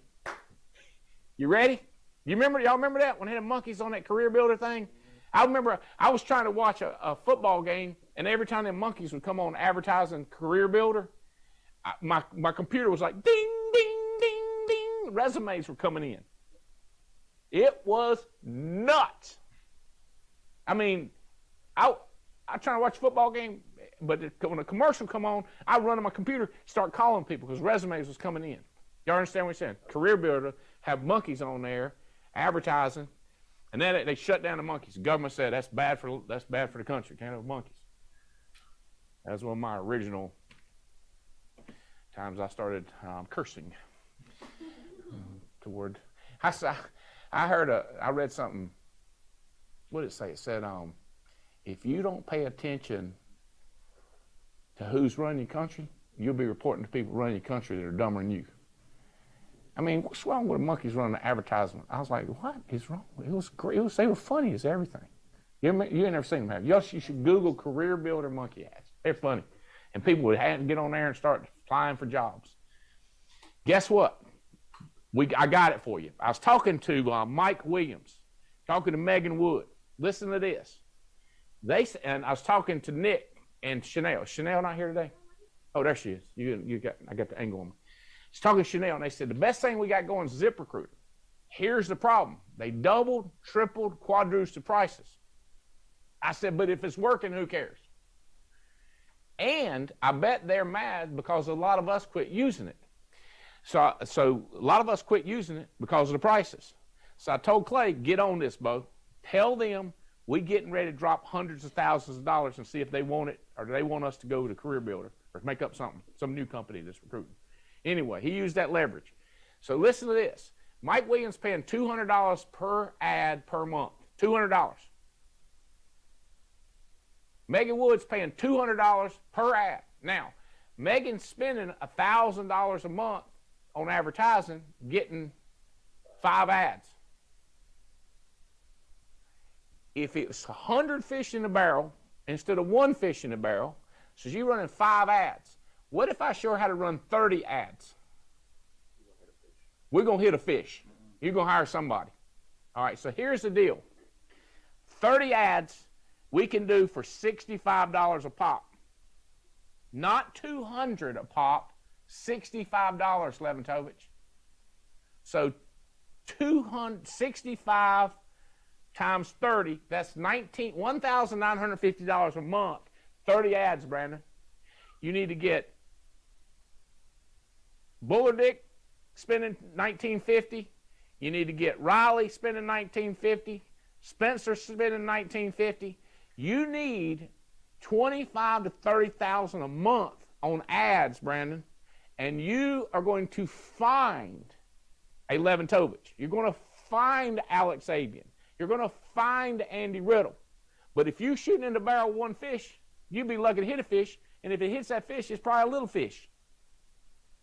You ready? Y'all remember that when they had monkeys on that Career Builder thing? I remember I was trying to watch a football game, and every time them monkeys would come on advertising Career Builder, my computer was like ding, ding, ding, ding. Resumes were coming in. It was nuts. I mean, I try to watch a football game, but when a commercial come on, I run on my computer, start calling people because resumes was coming in. Y'all understand what I'm saying? Career Builder have monkeys on there advertising, and then they shut down the monkeys. The government said that's bad for the country. Can't have monkeys. That's one of my original times I started cursing toward. I read something. What did it say? It said, if you don't pay attention to who's running your country, you'll be reporting to people running your country that are dumber than you. I mean, what's wrong with monkeys running an advertisement? I was like, what is wrong? It was great. They were funny as everything. You ain't never seen them, have you? You should Google Career Builder monkey ads. They're funny. And people would have to get on there and start applying for jobs. Guess what? I got it for you. I was talking to Mike Williams, talking to Megan Wood. Listen to this. And I was talking to Nick and Chanel. Chanel not here today? Oh, there she is. I got the angle on me. I was talking to Chanel, and they said, the best thing we got going is ZipRecruiter. Here's the problem. They doubled, tripled, quadrupled the prices. I said, but if it's working, who cares? And I bet they're mad because a lot of us quit using it. So a lot of us quit using it because of the prices. So I told Clay, get on this, Bo. Tell them we getting ready to drop hundreds of thousands of dollars and see if they want it or do they want us to go to Career Builder or make up something, some new company that's recruiting. Anyway, he used that leverage. So listen to this. Mike Williams paying $200 per ad per month. $200. Megan Wood's paying $200 per ad. Now, Megan's spending $1,000 a month on advertising, getting 5 ads. If it's 100 fish in a barrel instead of 1 fish in a barrel, so you're running 5 ads. What if I show her how to run 30 ads? We're going to hit a fish. You're going to hire somebody. All right, so here's the deal. 30 ads we can do for $65 a pop. Not $200 a pop, $65, Lewantowicz. So 265 times 30, that's $1,950 a month. 30 ads, Brandon. You need to get Bullardick spending $1,950. You need to get Riley spending $1,950. Spencer spending $1,950. You need $25,000 to $30,000 a month on ads, Brandon, and you are going to find a Lewantowicz. You're going to find Alex Abian. You're going to find Andy Riddle. But if you're shooting in the barrel of 1 fish, you'd be lucky to hit a fish, and if it hits that fish, it's probably a little fish.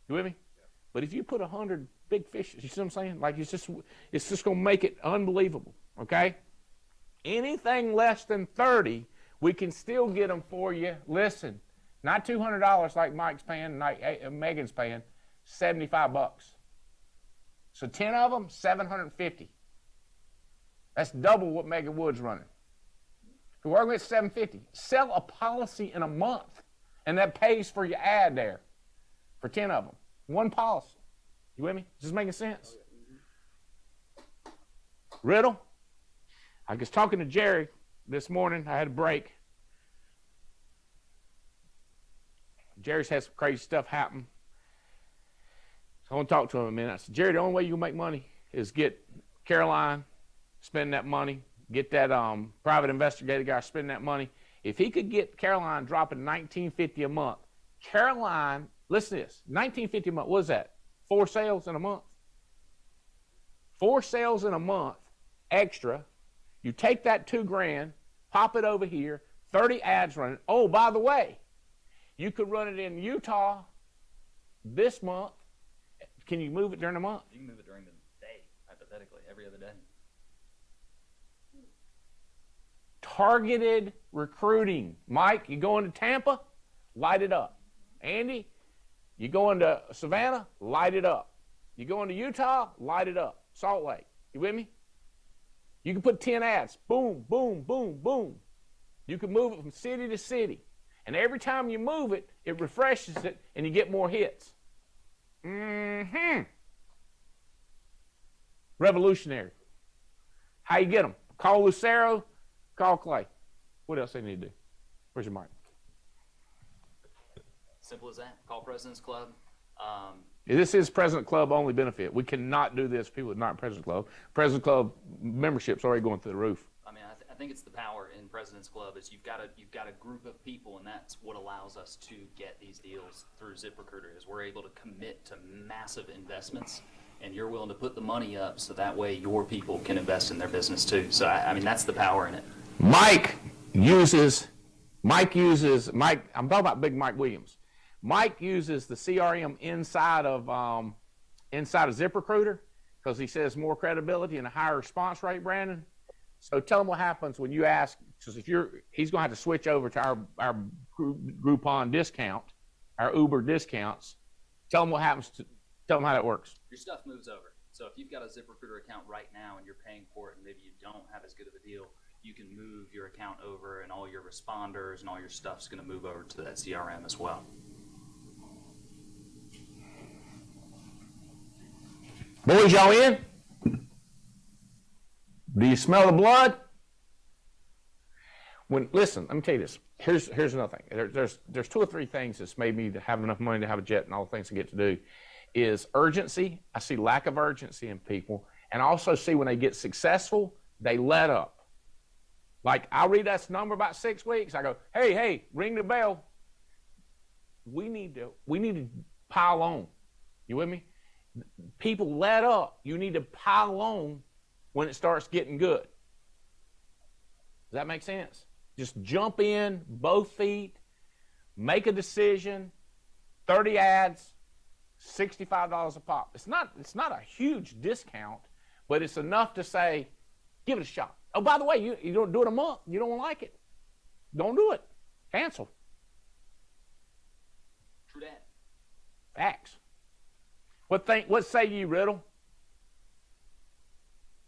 You with me? Yeah. But if you put 100 big fish, you see what I'm saying? Like it's just going to make it unbelievable, okay? Anything less than 30, we can still get them for you. Listen, not $200 like Mike's paying, like Megan's paying, $75. So 10 of them, $750. That's double what Megan Wood's running. If you're working with $750, sell a policy in a month, and that pays for your ad there for 10 of them. 1 policy. You with me? Is this making sense? Riddle? I was talking to Jerry this morning. I had a break. Jerry's had some crazy stuff happen. So I want to talk to him a minute. I said, Jerry, the only way you can make money is get Caroline, spend that money, get that private investigator guy, spend that money. If he could get Caroline dropping $1,950 a month, Caroline, listen to this, $1,950 a month, what is that? 4 sales in a month? 4 sales in a month, extra. You take that $2,000, pop it over here, 30 ads running. Oh, by the way, You could run it in Utah this month. Can you move it during the month? You can move it during the day, hypothetically, every other day. Targeted recruiting. Mike, you going to Tampa? Light it up. Andy, you going to Savannah? Light it up. You going to Utah? Light it up. Salt Lake. You with me? You can put 10 ads. Boom, boom, boom, boom. You can move it from city to city. And every time you move it, it refreshes it and you get more hits. Revolutionary. How you get them? Call Lucero, call Clay. What else they need to do? Where's your mic? Simple as that. Call President's Club. This is President Club only benefit. We cannot do this. People not President Club. President Club membership's already going through the roof. I mean, I think it's the power in President's Club is you've got a group of people, and that's what allows us to get these deals through ZipRecruiter. Is we're able to commit to massive investments, and you're willing to put the money up so that way your people can invest in their business too. So I mean, that's the power in it. Mike uses. I'm talking about Big Mike Williams. Mike uses the CRM inside of ZipRecruiter because he says more credibility and a higher response rate, Brandon. So tell him what happens when you ask, because he's going to have to switch over to our Groupon discount, our Uber discounts. Tell him what happens tell him how that works. Your stuff moves over. So if you've got a ZipRecruiter account right now and you're paying for it and maybe you don't have as good of a deal, you can move your account over and all your responders and all your stuff's going to move over to that CRM as well. Boys, y'all in? Do you smell the blood? Listen, let me tell you this. Here's another thing. There's two or three things that's made me to have enough money to have a jet and all the things I get to do. Is urgency. I see lack of urgency in people, and I also see when they get successful, they let up. Like I'll read that number about 6 weeks. I go, hey, ring the bell. We need to pile on. You with me? People let up. You need to pile on when it starts getting good. Does that make sense? Just jump in, both feet, make a decision, 30 ads, $65 a pop. It's not a huge discount, but it's enough to say, give it a shot. Oh, by the way, you don't do it a month. You don't like it. Don't do it. Cancel. True that. Facts. What say you, Riddle?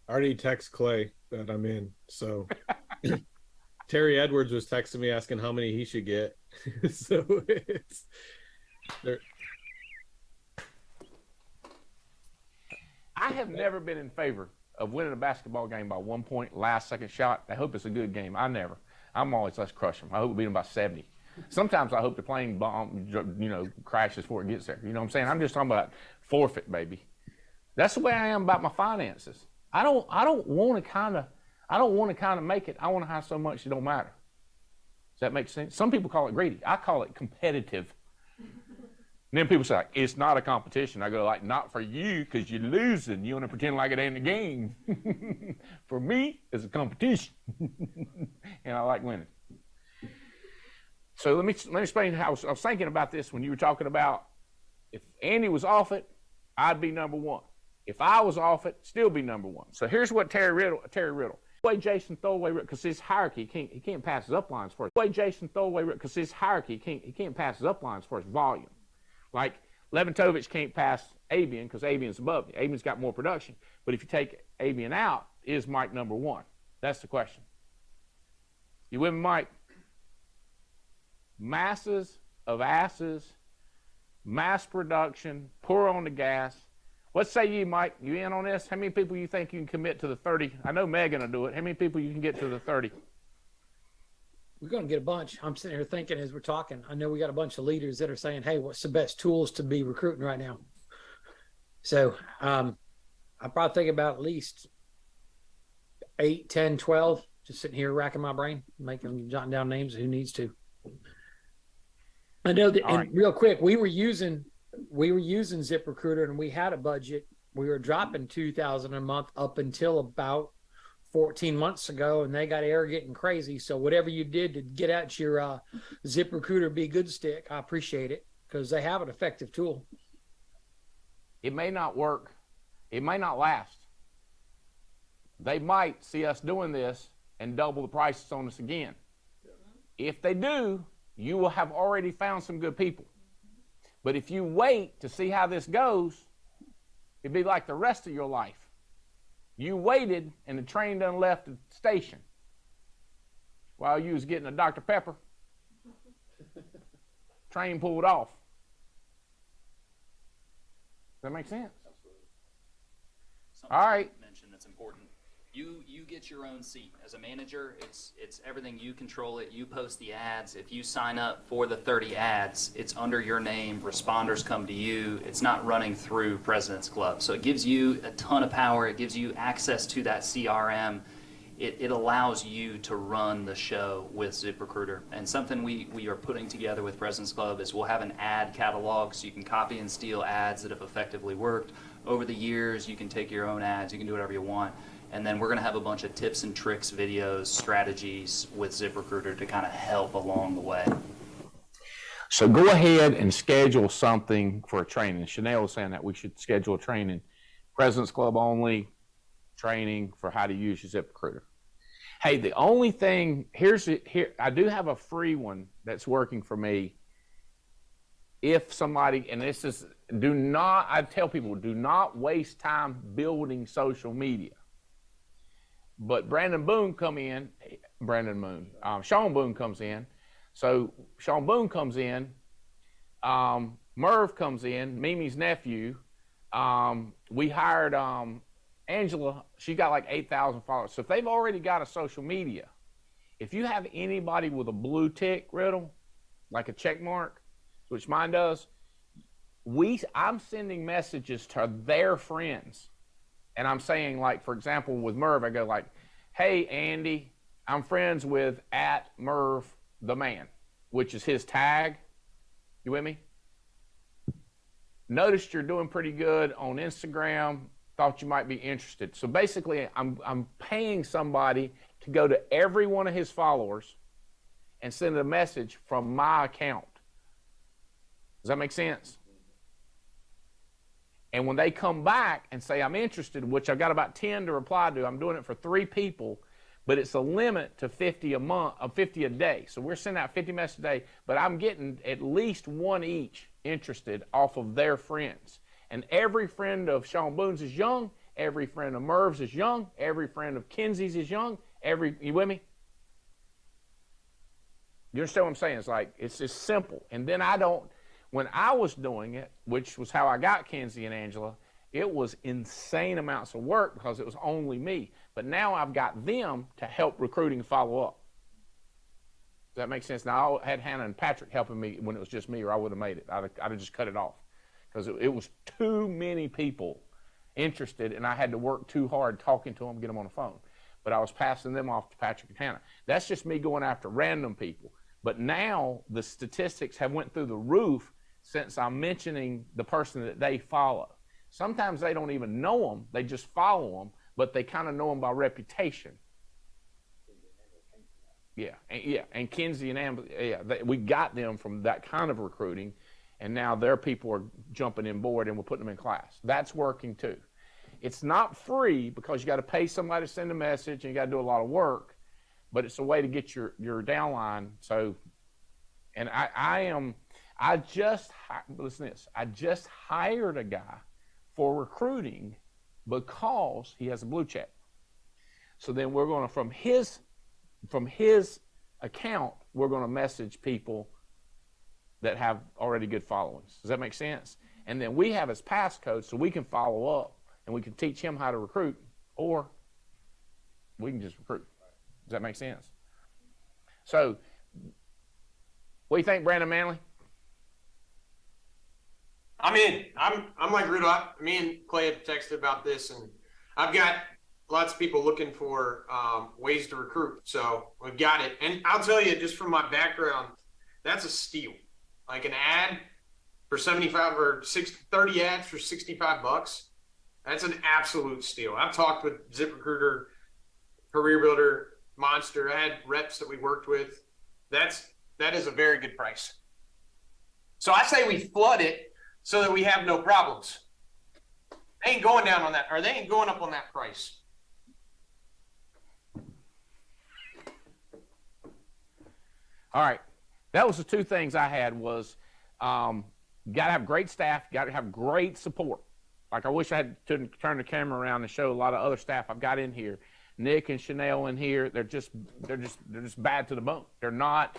I already text Clay that I'm in. So Terry Edwards was texting me asking how many he should get. So it's there. I have never been in favor of winning a basketball game by 1 point, last second shot. I hope it's a good game. I'm always, let's crush them. I hope we beat them by 70. Sometimes I hope the plane bomb, crashes before it gets there. You know what I'm saying? I'm just talking about forfeit, baby. That's the way I am about my finances. I don't want to kind of make it. I want to have so much it don't matter. Does that make sense? Some people call it greedy. I call it competitive. And then people say, it's not a competition. I go, like, not for you because you're losing. You want to pretend like it ain't a game. For me, it's a competition. And I like winning. So let me explain how I was thinking about this when you were talking about if Andy was off it, I'd be number one. If I was off it, still be number one. So here's what Terry Riddle. Way Jason Throwaway because his hierarchy he can't pass his uplines first. Way Jason Throwaway because his hierarchy he can't pass his uplines first. Volume. Like Lewantowicz can't pass Avian because Avian's above me. Avian's got more production. But if you take Avian out, is Mike number one? That's the question. You with me, Mike? Masses of asses, mass production, pour on the gas. What say you, Mike? You in on this? How many people you think you can commit to the 30? I know Megan will do it. How many people you can get to the 30? We're going to get a bunch. I'm sitting here thinking as we're talking, I know we got a bunch of leaders that are saying, hey, what's the best tools to be recruiting right now? So I probably think about at least 8, 10, 12, just sitting here racking my brain, jotting down names of who needs to. I know that, and real quick, we were using ZipRecruiter and we had a budget. We were dropping $2,000 a month up until about 14 months ago, and they got arrogant and crazy. So whatever you did to get out your ZipRecruiter Be Good stick, I appreciate it, because they have an effective tool. It may not work. It may not last. They might see us doing this and double the prices on us again. If they do, you will have already found some good people. But if you wait to see how this goes, it'd be like the rest of your life. You waited and the train done left the station while you was getting a Dr. Pepper. Train pulled off. Does that make sense? Absolutely. All right. Mention that's important. You get your own seat as a manager. It's everything. You control it. You post the ads. If you sign up for the 30 ads, it's under your name. Responders come to you. It's not running through President's Club. So it gives you a ton of power. It gives you access to that CRM. It allows you to run the show with ZipRecruiter. And something we are putting together with President's Club is we'll have an ad catalog so you can copy and steal ads that have effectively worked over the years. You can take your own ads. You can do whatever you want. And then we're going to have a bunch of tips and tricks, videos, strategies with ZipRecruiter to kind of help along the way. So go ahead and schedule something for a training. Chanel was saying that we should schedule a training. President's Club only training for how to use your ZipRecruiter. Hey, the only thing, here, I do have a free one that's working for me. If somebody, and this is, I tell people, do not waste time building social media. But Sean Boone comes in. So Sean Boone comes in, Merv comes in, Mimi's nephew. We hired Angela. She got like 8,000 followers. So if they've already got a social media, if you have anybody with a blue tick, Riddle, like a check mark, which mine does, I'm sending messages to their friends. And I'm saying, like, for example, with Merv, I go like, hey, Andy, I'm friends with @Merv the man, which is his tag. You with me? Noticed you're doing pretty good on Instagram. Thought you might be interested. So basically, I'm paying somebody to go to every one of his followers and send a message from my account. Does that make sense? And when they come back and say, I'm interested, which I've got about 10 to reply to, I'm doing it for 3 people, but it's a limit to 50 a month, 50 a day. So we're sending out 50 messages a day, but I'm getting at least 1 each interested off of their friends. And every friend of Sean Boone's is young, every friend of Merv's is young, every friend of Kenzie's is young, you with me? You understand what I'm saying? It's like, it's just simple. And then when I was doing it, which was how I got Kenzie and Angela, it was insane amounts of work because it was only me. But now I've got them to help recruiting follow up. Does that make sense? Now I had Hannah and Patrick helping me when it was just me, or I would have made it. I'd have just cut it off because it was too many people interested, and I had to work too hard talking to them, get them on the phone. But I was passing them off to Patrick and Hannah. That's just me going after random people. But now the statistics have went through the roof since I'm mentioning the person that they follow. Sometimes they don't even know them, they just follow them, but they kind of know them by reputation. And Kenzie and Amber, we got them from that kind of recruiting, and now their people are jumping in board and we're putting them in class. That's working too. It's not free because you got to pay somebody to send a message and you got to do a lot of work, but it's a way to get your downline. So, and listen to this. I just hired a guy for recruiting because he has a blue check. So then we're going to, from his account, we're going to message people that have already good followings. Does that make sense? And then we have his passcode so we can follow up and we can teach him how to recruit, or we can just recruit. Does that make sense? So, what do you think, Brandon Manley? I'm in. I'm like Riddle. Me and Clay have texted about this, and I've got lots of people looking for ways to recruit. So we've got it. And I'll tell you, just from my background, that's a steal. Like an ad for 75 or 30 ads for $65. That's an absolute steal. I've talked with ZipRecruiter career builder, monster. I had reps that we worked with. That is a very good price. So I say we flood it so that we have no problems. They ain't going down on that, or they ain't going up on that price. All right. That was the two things I had was got to have great staff, got to have great support. Like I wish I had to turn the camera around and show a lot of other staff I've got in here. Nick and Chanel in here, they're just bad to the bone. They're not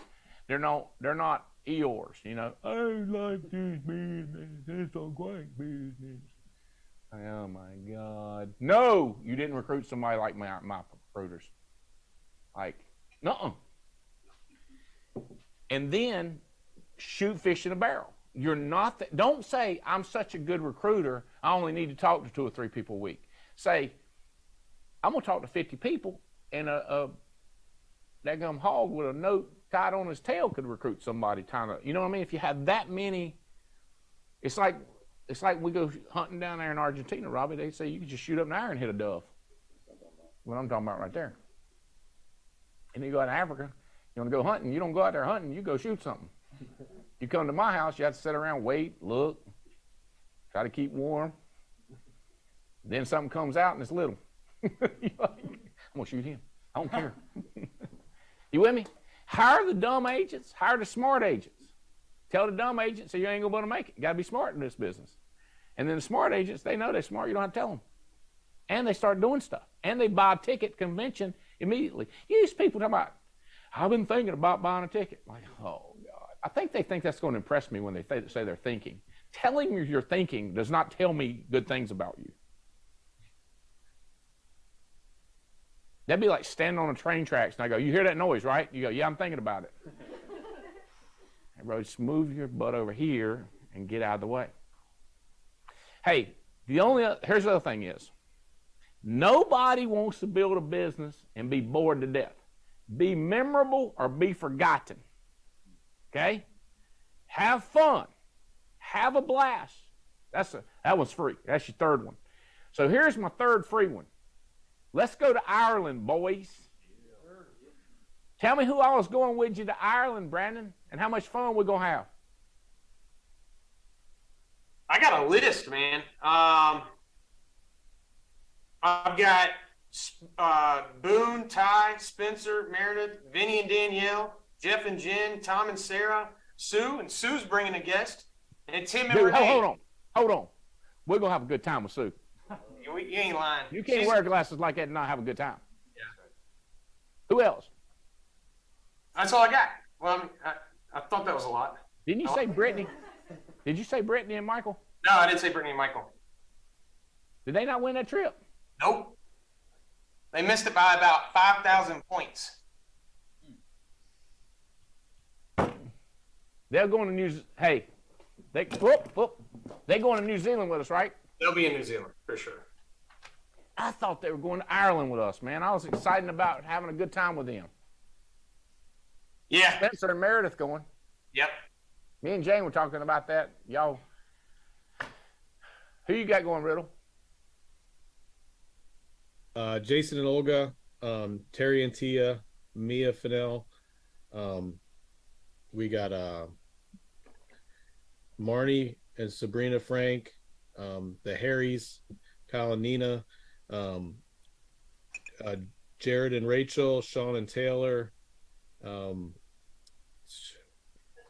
Eeyores, you know. I like this business. It's a great business. Oh my God. No, you didn't recruit somebody like my recruiters. Like, nuh-uh. And then shoot fish in a barrel. You're not, don't say, I'm such a good recruiter, I only need to talk to 2 or 3 people a week. Say, I'm going to talk to 50 people, and a daggum hog with a note tied on his tail could recruit somebody. You know what I mean? If you have that many, it's like we go hunting down there in Argentina, Robbie. They say you can just shoot up an arrow and hit a dove. What I'm talking about right there. And you go out to Africa, you want to go hunting, you don't go out there hunting, you go shoot something. You come to my house, you have to sit around, wait, look, try to keep warm. Then something comes out and it's little. I'm going to shoot him. I don't care. You with me? Hire the dumb agents, hire the smart agents. Tell the dumb agents that you ain't going to be able to make it. You got to be smart in this business. And then the smart agents, they know they're smart. You don't have to tell them. And they start doing stuff. And they buy a ticket convention immediately. These people talking about, I've been thinking about buying a ticket. Like, oh, God. I think they think that's going to impress me when they say they're thinking. Telling me you're thinking does not tell me good things about you. That'd be like standing on a train tracks and I go, you hear that noise, right? You go, yeah, I'm thinking about it. Hey, bro, just move your butt over here and get out of the way. Hey, here's the other thing is, nobody wants to build a business and be bored to death. Be memorable or be forgotten. Okay? Have fun. Have a blast. That one's free. That's your third one. So here's my third free one. Let's go to Ireland, boys. Tell me who I was going with you to Ireland, Brandon, and how much fun we're going to have. I got a list, man. I've got Boone, Ty, Spencer, Meredith, Vinny and Danielle, Jeff and Jen, Tom and Sarah, Sue, and Sue's bringing a guest, and Tim and Renee. Hold on. We're going to have a good time with Sue. You ain't lying. You can't wear glasses like that and not have a good time. Yeah. Who else? That's all I got. Well, I thought that was a lot. Didn't you say Brittany? Did you say Brittany and Michael? No, I didn't say Brittany and Michael. Did they not win that trip? Nope. They missed it by about 5,000 points. They're going to New Zealand. Hey, they're going to New Zealand with us, right? They'll be in New Zealand, for sure. I thought they were going to Ireland with us, man. I was excited about having a good time with them. Yeah. Spencer and Meredith going. Yep. Me and Jane were talking about that. Y'all, who you got going, Riddle? Jason and Olga, Terry and Tia, Mia Fennell. We got Marnie and Sabrina Frank, the Harrys, Kyle and Nina, Jared and Rachel, Sean and Taylor,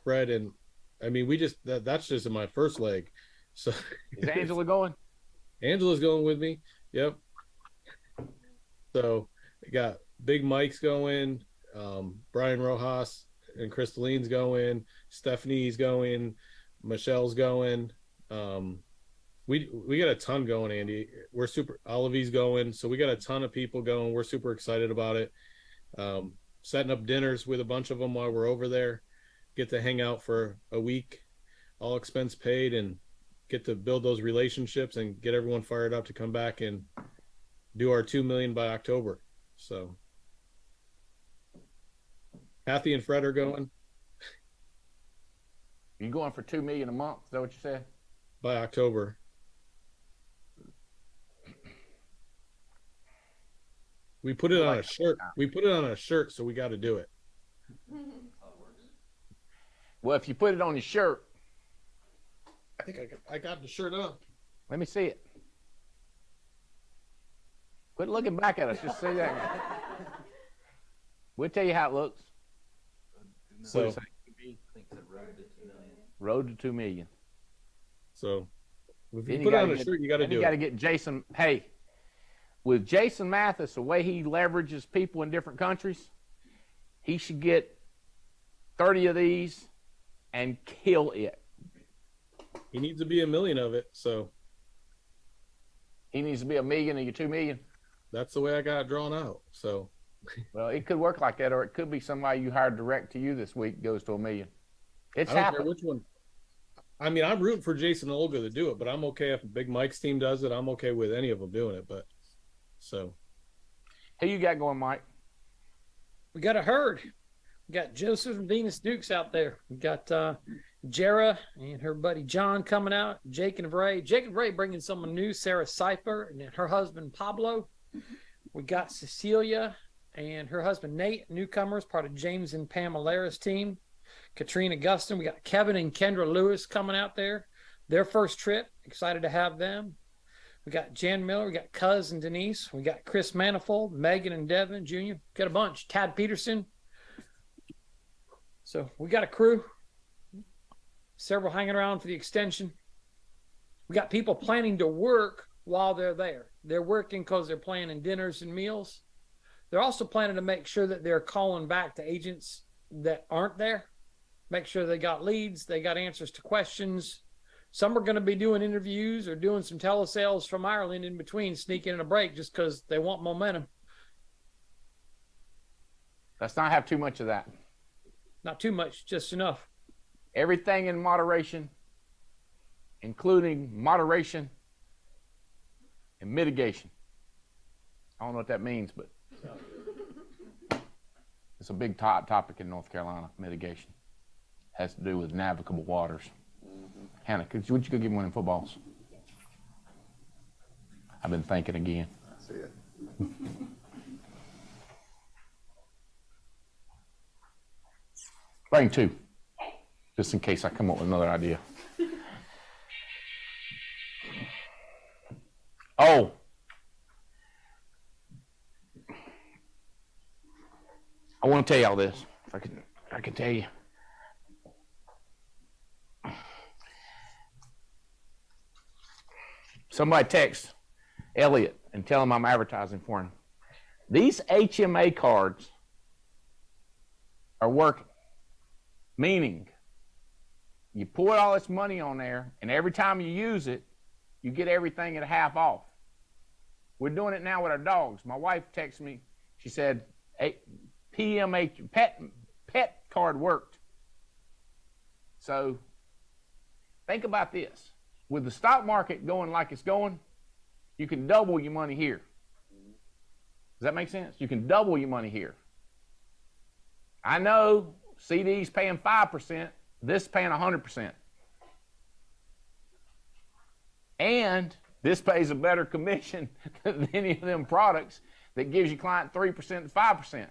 Fred and that's just in my first leg. So is Angela going? Angela's going with me. Yep. So we got Big Mike's going, Brian Rojas and Crystaline's going, Stephanie's going, Michelle's going. We got a ton going, Andy. We're super. Olivie's going, so we got a ton of people going. We're super excited about it. Setting up dinners with a bunch of them while we're over there. Get to hang out for a week, all expense paid, and get to build those relationships and get everyone fired up to come back and do our 2 million by October. So Kathy and Fred are going. You going for 2 million a month? Is that what you said? By October. We put it on a shirt. We put it on a shirt, so we got to do it. Well, if you put it on your shirt, I think I got the shirt up. Let me see it. Quit looking back at us. Just see that. We'll tell you how it looks. So, road to 2 million. So, if Then you put it on a shirt, you got to do it. You got to get Jason. Hey, with Jason Mathis, the way he leverages people in different countries, he should get 30 of these and kill it. He needs to be a million of it. So he needs to be $1 million of your 2 million. That's the way I got it drawn out. So, well, it could work like that, or it could be somebody you hired direct to you this week goes to $1 million. It's I don't happened. care which one. I mean, I'm rooting for Jason and Olga to do it, but I'm okay if Big Mike's team does it. I'm okay with any of them doing it. But so, who you got going, Mike? We got a herd. We got Joseph and Venus Dukes out there. We got Jera and her buddy John coming out. Jake and Ray. Jake and Ray bringing someone new, Sarah Cipher, and then her husband Pablo. We got Cecilia and her husband Nate, newcomers, part of James and Pamela's team. Katrina Gustin. We got Kevin and Kendra Lewis coming out there. Their first trip. Excited to have them. We got Jan Miller. We got Cuz and Denise. We got Chris Manifold, Megan and Devin Jr. Got a bunch. Tad Peterson. So we got a crew. Several hanging around for the extension. We got people planning to work while they're there. They're working because they're planning dinners and meals. They're also planning to make sure that they're calling back to agents that aren't there. Make sure they got leads, they got answers to questions. Some are going to be doing interviews or doing some telesales from Ireland in between, sneaking in a break just because they want momentum. Let's not have too much of that. Not too much, just enough. Everything in moderation, including moderation and mitigation. I don't know what that means, but it's a big topic in North Carolina, mitigation. Has to do with navigable waters. Hannah, would you go give me one of them footballs? I've been thinking again. I see it. Bring 2, just in case I come up with another idea. Oh. I want to tell y'all this, if I can tell you. Somebody text Elliot and tell him I'm advertising for him. These HMA cards are working, meaning you pour all this money on there, and every time you use it, you get everything at half off. We're doing it now with our dogs. My wife texted me. She said, hey, PMH pet card worked. So think about this. With the stock market going like it's going, you can double your money here. Does that make sense? You can double your money here. I know CD's paying 5%, this paying 100%. And this pays a better commission than any of them products that gives your client 3% to 5%.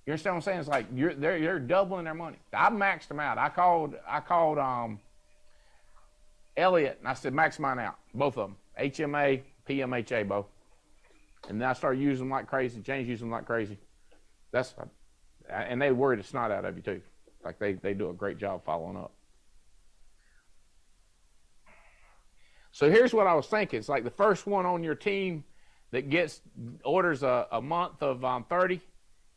You understand what I'm saying? It's like they're doubling their money. I maxed them out. I called Elliot and I said max mine out, both of them, HMA, PMHA, both. And then I started using them like crazy. James used them like crazy. And they worry the snot out of you too. Like they do a great job following up. So here's what I was thinking. It's like the first one on your team that orders a month of 30.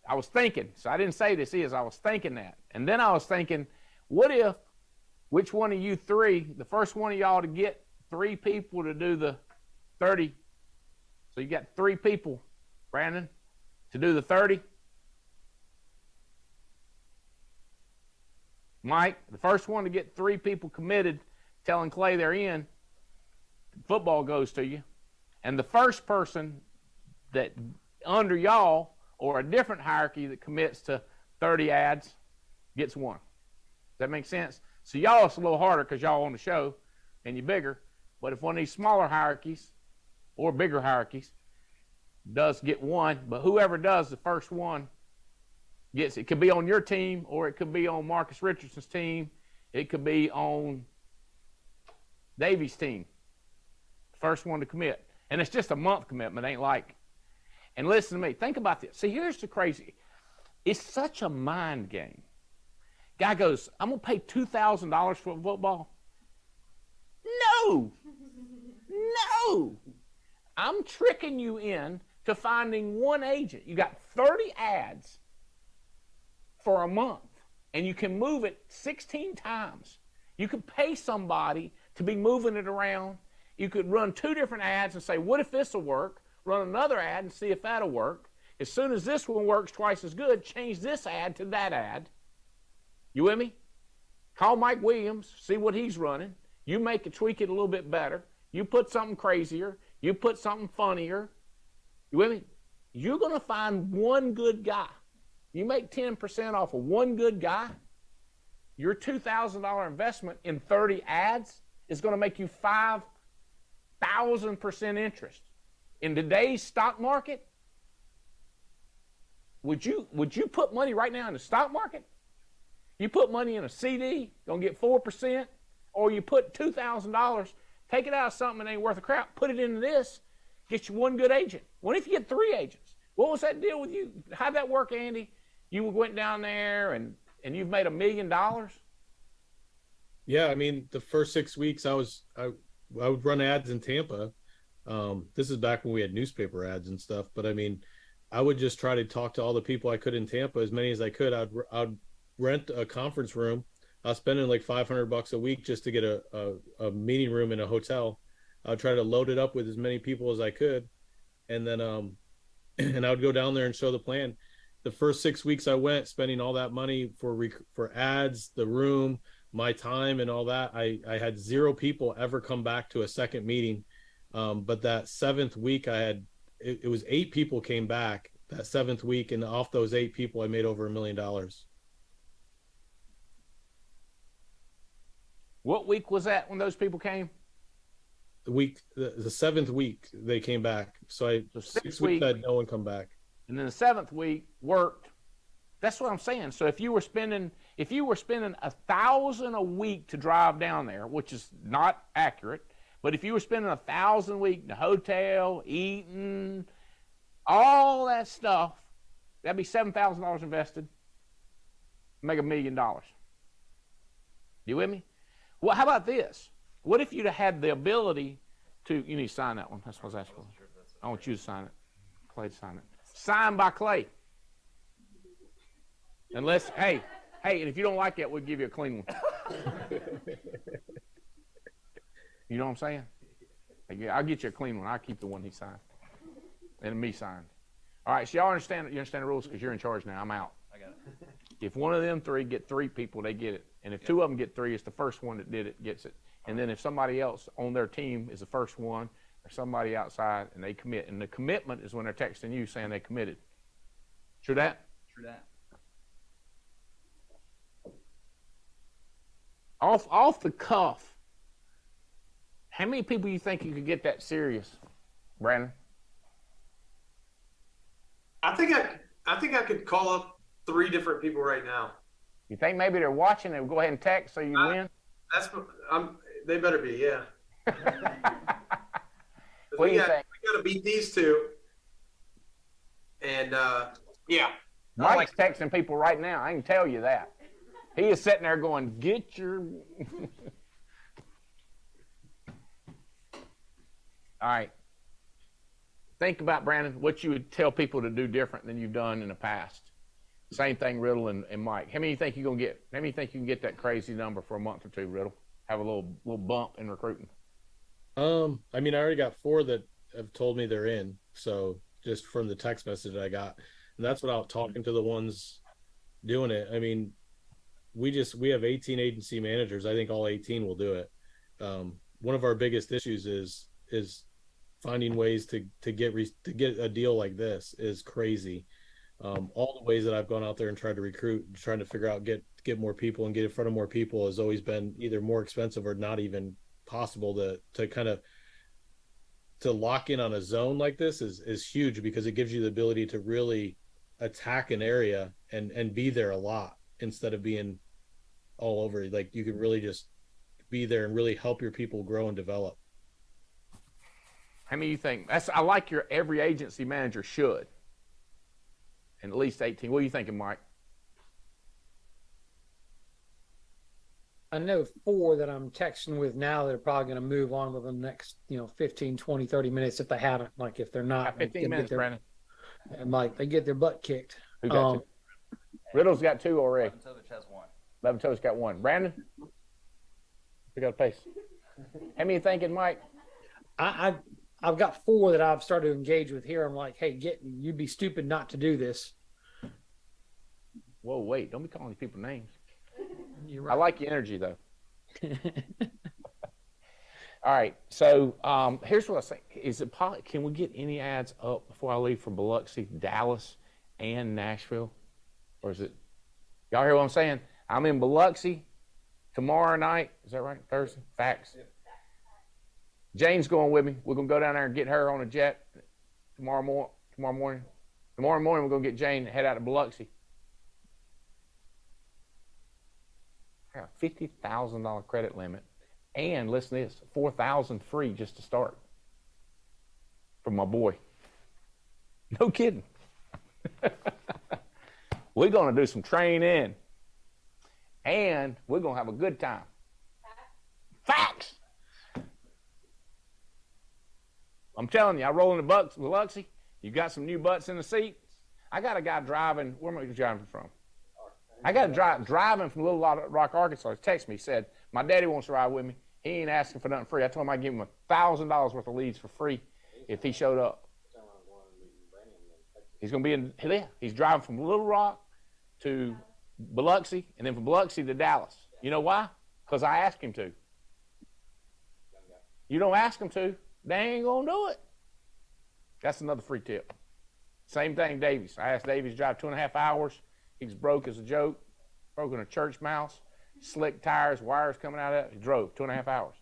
I was thinking, so I didn't say this is, I was thinking that. And then I was thinking, what if, which one of you 3, the first one of y'all to get 3 people to do the 30. So you got 3 people, Brandon, to do the 30. Mike, the first one to get 3 people committed, telling Clay they're in, football goes to you. And the first person that under y'all or a different hierarchy that commits to 30 ads gets 1. Does that make sense? So y'all, it's a little harder because y'all on the show and you're bigger. But if one of these smaller hierarchies or bigger hierarchies does get one, but whoever does the first one gets it. It could be on your team, or it could be on Marcus Richardson's team. It could be on Davy's team. First one to commit. And it's just a month commitment. Ain't like. And listen to me. Think about this. See, here's the crazy. It's such a mind game. Guy goes, I'm going to pay $2,000 for football. No. No. I'm tricking you in to finding one agent. You got 30 ads for a month, and you can move it 16 times. You could pay somebody to be moving it around. You could run 2 different ads and say, what if this will work? Run another ad and see if that'll work. As soon as this one works twice as good, change this ad to that ad. You with me? Call Mike Williams, see what he's running. You make it, tweak it a little bit better. You put something crazier. You put something funnier. You with me? You're going to find one good guy. You make 10% off of one good guy. Your $2,000 investment in 30 ads is going to make you 5,000% interest. In today's stock market, would you put money right now in the stock market? You put money in a CD, gonna get 4%, or you put $2,000, take it out of something that ain't worth a crap, put it into this, get you one good agent. What if you get 3 agents? What was that deal with you? How'd that work, Andy? You went down there and you've made $1 million? Yeah, I mean, the first 6 weeks I would run ads in Tampa. This is back when we had newspaper ads and stuff, but I mean, I would just try to talk to all the people I could in Tampa, as many as I could. I'd rent a conference room. I was spending like $500 a week just to get a meeting room in a hotel. I'd try to load it up with as many people as I could, and then and I would go down there and show the plan. The first 6 weeks I went, spending all that money for ads, the room, my time, and all that. I had 0 people ever come back to a second meeting. But that 7th week it was 8 people came back that 7th week, and off those 8 people I made over $1 million. What week was that when those people came? The 7th week they came back. So 6 weeks I had no one come back. And then the 7th week worked. That's what I'm saying. So if you were spending $1,000 a week to drive down there, which is not accurate, but if you were spending $1,000 a week in the hotel, eating, all that stuff, that'd be $7,000 invested. Make $1 million. You with me? Well, how about this? What if you'd have had the ability to? You need to sign that one. That's what I was asking. I want you to sign it. Clay to sign it. Signed by Clay. Unless, hey, and if you don't like it, we'll give you a clean one. You know what I'm saying? I'll get you a clean one. I'll keep the one he signed. And me signed. All right, so y'all understand the rules, because you're in charge now. I'm out. I got it. If one of them 3 get 3 people, they get it. And if 2 of them get 3, it's the first one that did it gets it. And then if somebody else on their team is the first one, or somebody outside, and they commit. And the commitment is when they're texting you saying they committed. True that? True that. Off the cuff, how many people you think you could get that serious, Brandon? I think I could call up 3 different people right now. You think maybe they're watching and go ahead and text so you win? They better be, yeah. What do you think? We got to beat these 2. And yeah. Mike's texting people right now. I can tell you that. He is sitting there going, get your... All right. Think about, Brandon, what you would tell people to do different than you've done in the past. Same thing, Riddle and Mike. How many you think you're gonna get? How many you think you can get that crazy number for a month or 2, Riddle? Have a little bump in recruiting. I mean, I already got 4 that have told me they're in. So just from the text message I got, and that's without talking to the ones doing it. I mean, we have 18 agency managers. I think all 18 will do it. One of our biggest issues is finding ways to get a deal like this is crazy. All the ways that I've gone out there and tried to recruit, trying to figure out get more people and get in front of more people has always been either more expensive or not even possible to kind of to lock in on a zone like this is huge, because it gives you the ability to really attack an area and be there a lot instead of being all over. Like, you can really just be there and really help your people grow and develop. How many you think? I like your every agency manager should. And at least 18. What are you thinking, Mike? I know 4 that I'm texting with now that are probably going to move on within the next, 15, 20, 30 minutes if they haven't. Like, if they're not. 15 minutes, Brandon. And, like, they get their butt kicked. Who got 2? Riddle's got 2 already. Lewantowicz has 1. Lewantowicz got 1. Brandon? We got a pace. How many you thinking, Mike? I've got 4 that I've started to engage with here. I'm like, hey, you'd be stupid not to do this. Whoa, wait. Don't be calling these people names. You're right. I like your energy, though. All right. So here's what I was saying. Can we get any ads up before I leave for Biloxi, Dallas, and Nashville? Or is it? Y'all hear what I'm saying? I'm in Biloxi tomorrow night. Is that right? Thursday? Facts. Yep. Jane's going with me. We're going to go down there and get her on a jet tomorrow morning. Tomorrow morning, we're going to get Jane and head out to Biloxi. I got a $50,000 credit limit. And listen to this, $4,000 free just to start from my boy. No kidding. We're going to do some training. And we're going to have a good time. Facts. I'm telling you, I roll in the Biloxi. You got some new butts in the seats. I got a guy driving. Where am I driving from? I got a guy driving from Little Rock, Arkansas. He texted me. He said, my daddy wants to ride with me. He ain't asking for nothing free. I told him I'd give him $1,000 worth of leads for free if he showed up. He's going to be in, he's driving from Little Rock to Biloxi, and then from Biloxi to Dallas. You know why? Because I asked him to. You don't ask him to, they ain't going to do it. That's another free tip. Same thing, Davies. I asked Davies to drive 2.5 hours. He's broke as a joke, broken a church mouse, slick tires, wires coming out of it. He drove 2.5 hours.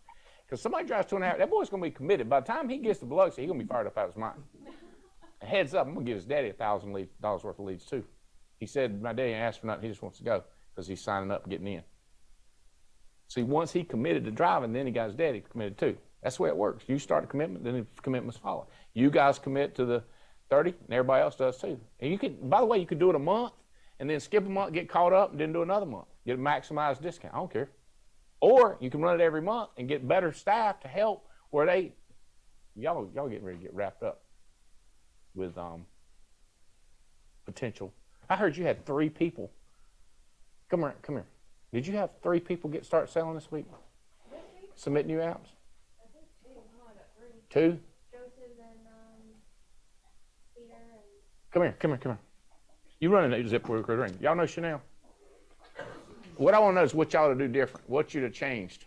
Because somebody drives 2.5, that boy's going to be committed. By the time he gets to Biloxi, he's going to be fired up out of his mind. A heads up, I'm going to give his daddy $1,000 worth of leads too. He said, my daddy ain't asked for nothing, he just wants to go because he's signing up and getting in. See, once he committed to driving, then he got his daddy committed too. That's the way it works. You start a commitment, then the commitments follow. You guys commit to the 30, and everybody else does too. And you can, by the way, you could do it a month, and then skip a month, get caught up, and then do another month. Get a maximized discount. I don't care. Or you can run it every month and get better staff to help where they, y'all getting ready to get wrapped up with potential. I heard you had 3 people. Come here. Did you have 3 people start selling this week? Submit new apps? I think 2. No, I got 3. 2? Joseph and Peter and... Come here. You running a zip recruiter ring. Y'all know Chanel? What I want to know is what y'all to do different. What you'd have changed.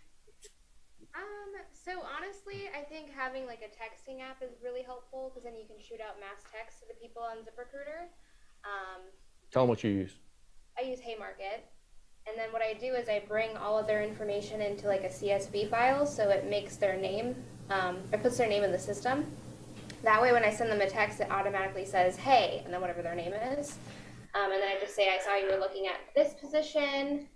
So honestly, I think having like a texting app is really helpful because then you can shoot out mass text to the people on ZipRecruiter. Tell them what you use. I use Haymarket, and then what I do is I bring all of their information into like a CSV file, so it makes their name, it puts their name in the system. That way, when I send them a text, it automatically says, "Hey," and then whatever their name is. And then I just say, "I saw you were looking at this position.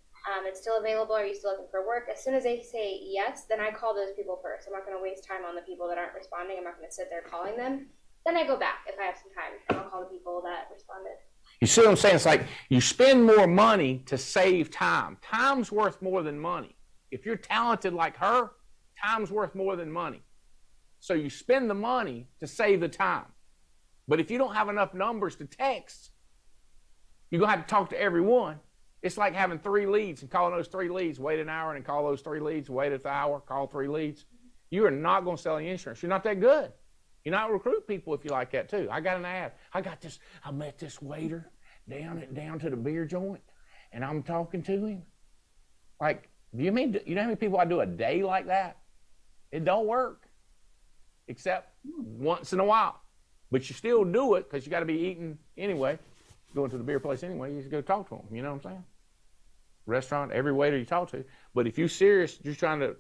It's still available. Are you still looking for work?" As soon as they say yes, then I call those people first. I'm not going to waste time on the people that aren't responding. I'm not going to sit there calling them. Then I go back if I have some time, and I'll call the people that responded. You see what I'm saying? It's like you spend more money to save time. Time's worth more than money. If you're talented like her, time's worth more than money. So you spend the money to save the time. But if you don't have enough numbers to text, you're going to have to talk to everyone. It's like having 3 leads and calling those 3 leads, wait an hour and call those 3 leads, wait an hour, call 3 leads. You are not going to sell any insurance. You're not that good. You're not recruit people if you like that too. I got an ad. I met this waiter down to the beer joint, and I'm talking to him. Like, you know how many people I do a day like that? It don't work, except once in a while. But you still do it because you got to be eating anyway, going to the beer place anyway. You just go talk to them. You know what I'm saying? restaurant, every waiter you talk to. But if you're serious, you're trying to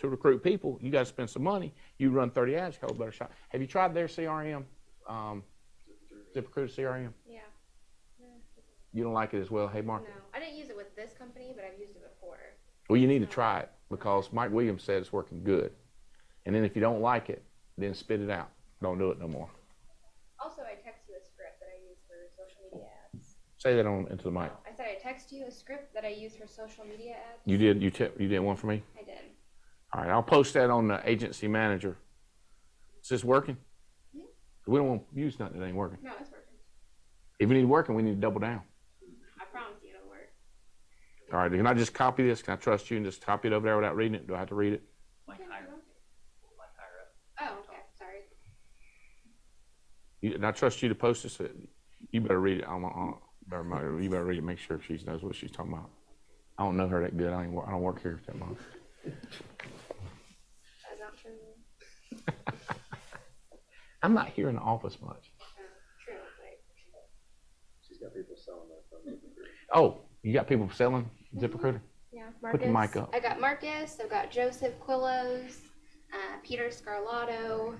recruit people, you got to spend some money. You run 30 ads, you hold a better shot. Have you tried their CRM, ZipRecruiter CRM? Yeah. You don't like it as well, hey Mark? No, I didn't use it with this company, but I've used it before. Well, you need to try it because Mike Williams said it's working good. And then if you don't like it, then spit it out. Don't do it no more. Also, I text you a script that I use for social media ads. Say that into the mic. I said I text you a script that I use for social media ads. You did. You did one for me. I did. All right, I'll post that on the agency manager. Is this working? Mm-hmm. We don't want to use nothing that ain't working. No, it's working. If it ain't working, we need to double down. I promise you it'll work. All right, can I just copy this? Can I trust you and just copy it over there without reading it? Do I have to read it? Oh, okay. Sorry. And I trust you to post this. You better read it. You better read it. Make sure she knows what she's talking about. I don't know her that good. I don't work here that much. That's not true. I'm not here in the office much. True. She's got people selling that from Oh, you got people selling ZipRecruiter? Yeah, Put the mic up. I got Marcus. I've got Joseph Quillos, Peter Scarlato.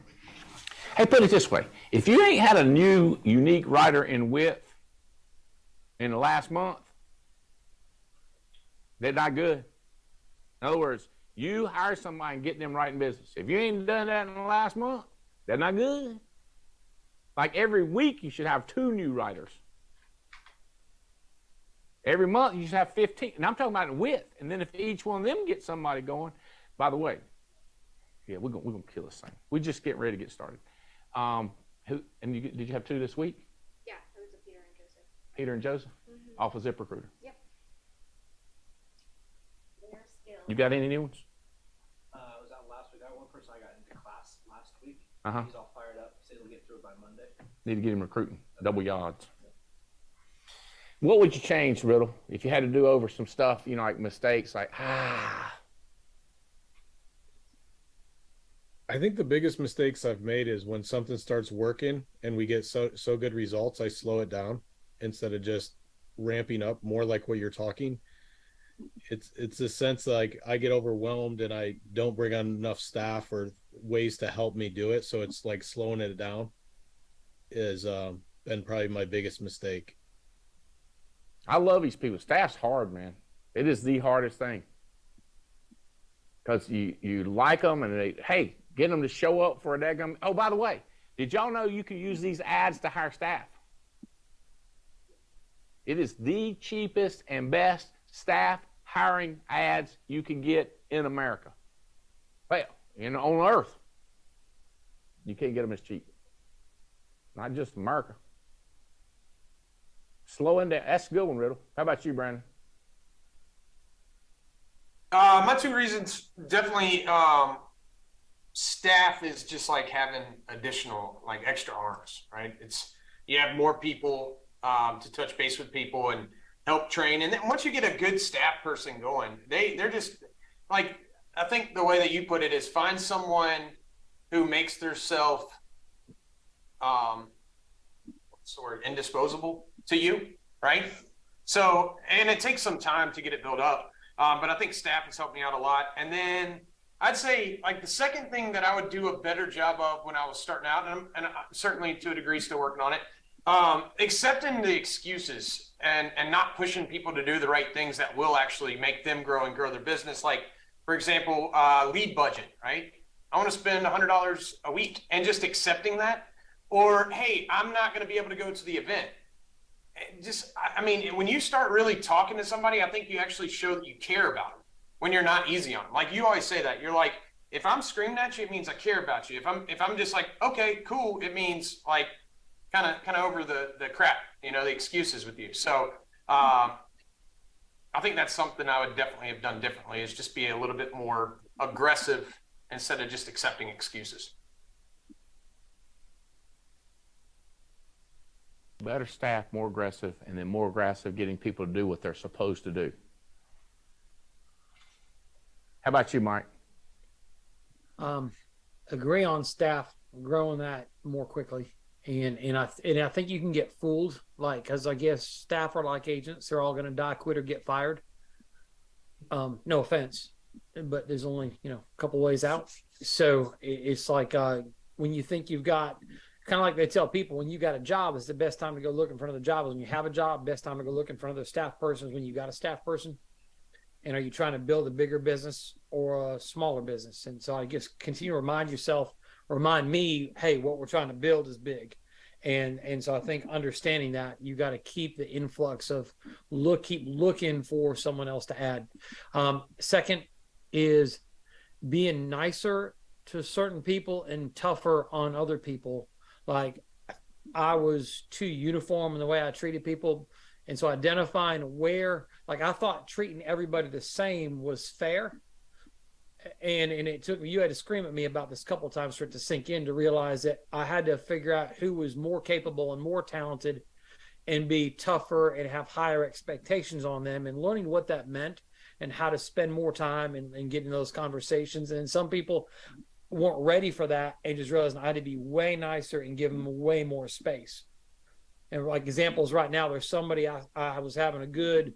Hey, put it this way. If you ain't had a new unique writer in width in the last month, they're not good. In other words, you hire somebody and get them writing business. If you ain't done that in the last month, they're not good. Like every week, you should have 2 new writers. Every month, you should have 15. And I'm talking about in width. And then if each one of them gets somebody going, by the way, yeah, we're gonna kill this thing. We're just getting ready to get started. Did you have 2 this week? Yeah, it was a Peter and Joseph. Peter and Joseph? Mm-hmm. Off of ZipRecruiter? Yep. You got any new ones? I was out last week. I got one person I got into class last week. Uh-huh. He's all fired up. Said he'll get through it by Monday. Need to get him recruiting. Double your odds. What would you change, Riddle, if you had to do over some stuff, like mistakes, like, I think the biggest mistakes I've made is when something starts working and we get so good results, I slow it down instead of just ramping up more like what you're talking. It's a sense like I get overwhelmed and I don't bring on enough staff or ways to help me do it. So it's like slowing it down is been probably my biggest mistake. I love these people. Staff's hard, man. It is the hardest thing. Because you like them and hey, get them to show up for a daggum. Oh, by the way, did y'all know you can use these ads to hire staff? It is the cheapest and best staff hiring ads you can get in America. Well, on earth. You can't get them as cheap. Not just America. Slowing down. That's a good one, Riddle. How about you, Brandon? My 2 reasons, definitely staff is just like having additional, like extra arms, right? You have more people to touch base with people and help train. And then once you get a good staff person going, they're just like, I think the way that you put it is find someone who makes their self, indisposable to you, right? So, and it takes some time to get it built up. But I think staff has helped me out a lot. And then I'd say like the second thing that I would do a better job of when I was starting out, and I'm certainly to a degree still working on it, accepting the excuses and not pushing people to do the right things that will actually make them grow and grow their business. Like, for example, lead budget, right? I want to spend $100 a week and just accepting that. Or, hey, I'm not going to be able to go to the event. When you start really talking to somebody, I think you actually show that you care about them when you're not easy on them. Like you always say that. You're like, if I'm screaming at you, it means I care about you. If I'm just like, okay, cool, it means like kind of over the crap, the excuses with you. So I think that's something I would definitely have done differently, is just be a little bit more aggressive instead of just accepting excuses. Better staff, more aggressive, and then more aggressive getting people to do what they're supposed to do. How about you, Mike? Agree on staff, growing that more quickly. And I think you can get fooled, like, because I guess staff are like agents. They're all going to die, quit, or get fired. No offense, but there's only, a couple ways out. So it's like when you think you've got, kind of like they tell people, when you got a job, it's the best time to go look in front of the job. When you have a job, best time to go look in front of the staff person is when you got a staff person. And are you trying to build a bigger business or a smaller business? And so I guess continue to remind me, hey, what we're trying to build is big. And so I think understanding that, you got to keep the influx of keep looking for someone else to add. Second is being nicer to certain people and tougher on other people. Like I was too uniform in the way I treated people. And so identifying where, like I thought treating everybody the same was fair. And it took me, you had to scream at me about this a couple of times for it to sink in, to realize that I had to figure out who was more capable and more talented and be tougher and have higher expectations on them, and learning what that meant and how to spend more time and getting those conversations. And some people weren't ready for that and just realized I had to be way nicer and give them way more space. And like examples right now, there's somebody I was having a good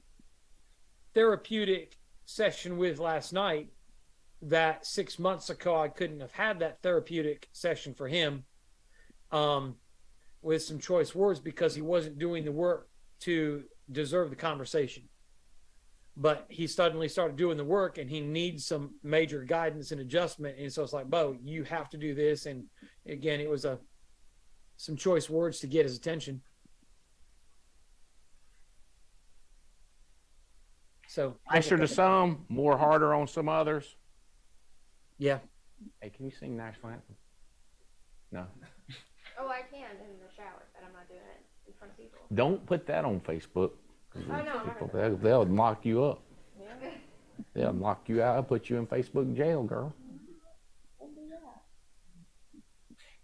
therapeutic session with last night that 6 months ago I couldn't have had that therapeutic session for him with some choice words, because he wasn't doing the work to deserve the conversation. But he suddenly started doing the work and he needs some major guidance and adjustment. And so it's like, Bo, you have to do this. And again, it was some choice words to get his attention. So nicer to some, more harder on some others. Yeah. Hey, can you sing national anthem? No. Oh, I can in the shower, but I'm not doing it in front of people. Don't put that on Facebook. Oh, no, People, they'll lock you up. Yeah. They'll lock you out. I'll put you in Facebook jail, girl.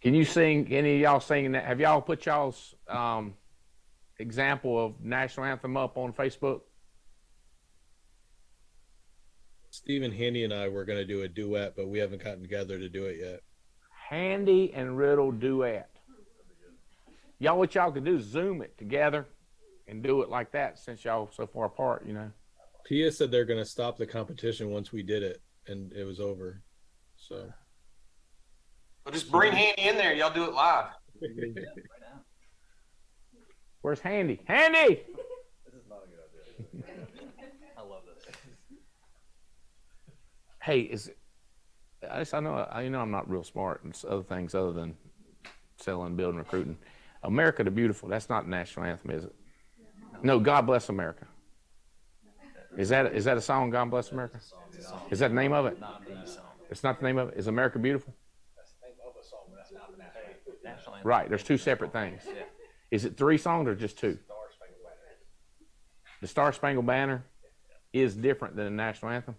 Can you sing, any of y'all singing that? Have y'all put y'all's example of national anthem up on Facebook? Stephen Handy and I were going to do a duet, but we haven't gotten together to do it yet. Handy and Riddle duet. Y'all, what y'all can do is Zoom it together and do it like that, since y'all so far apart, Pia said they're going to stop the competition once we did it, and it was over. So. Well, just bring Handy in there. Y'all do it live. Where's Handy? Handy! This is not a good idea. I love this. Hey, I know I'm not real smart in other things other than selling, building, recruiting. America the Beautiful, that's not the national anthem, is it? No, God Bless America. Is that a song, God Bless America? Is that the name of it? It's not the name of it. Is America Beautiful? That's the name of a song, but that's not the national anthem. Right, there's two separate things. Is it 3 songs or just 2? The Star Spangled Banner is different than the national anthem?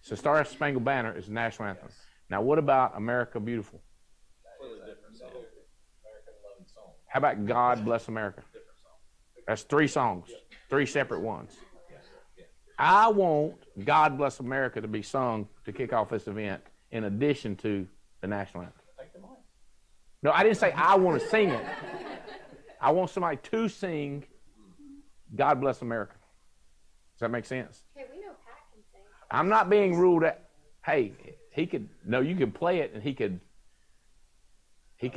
So Star Spangled Banner is the national anthem. Now what about America Beautiful? How about God Bless America? That's 3 songs, 3 separate ones. I want God Bless America to be sung to kick off this event in addition to the national anthem. No, I didn't say I want to sing it. I want somebody to sing God Bless America. Does that make sense? Hey, we know Pat can sing. I'm not being ruled out. Hey, you can play it and he can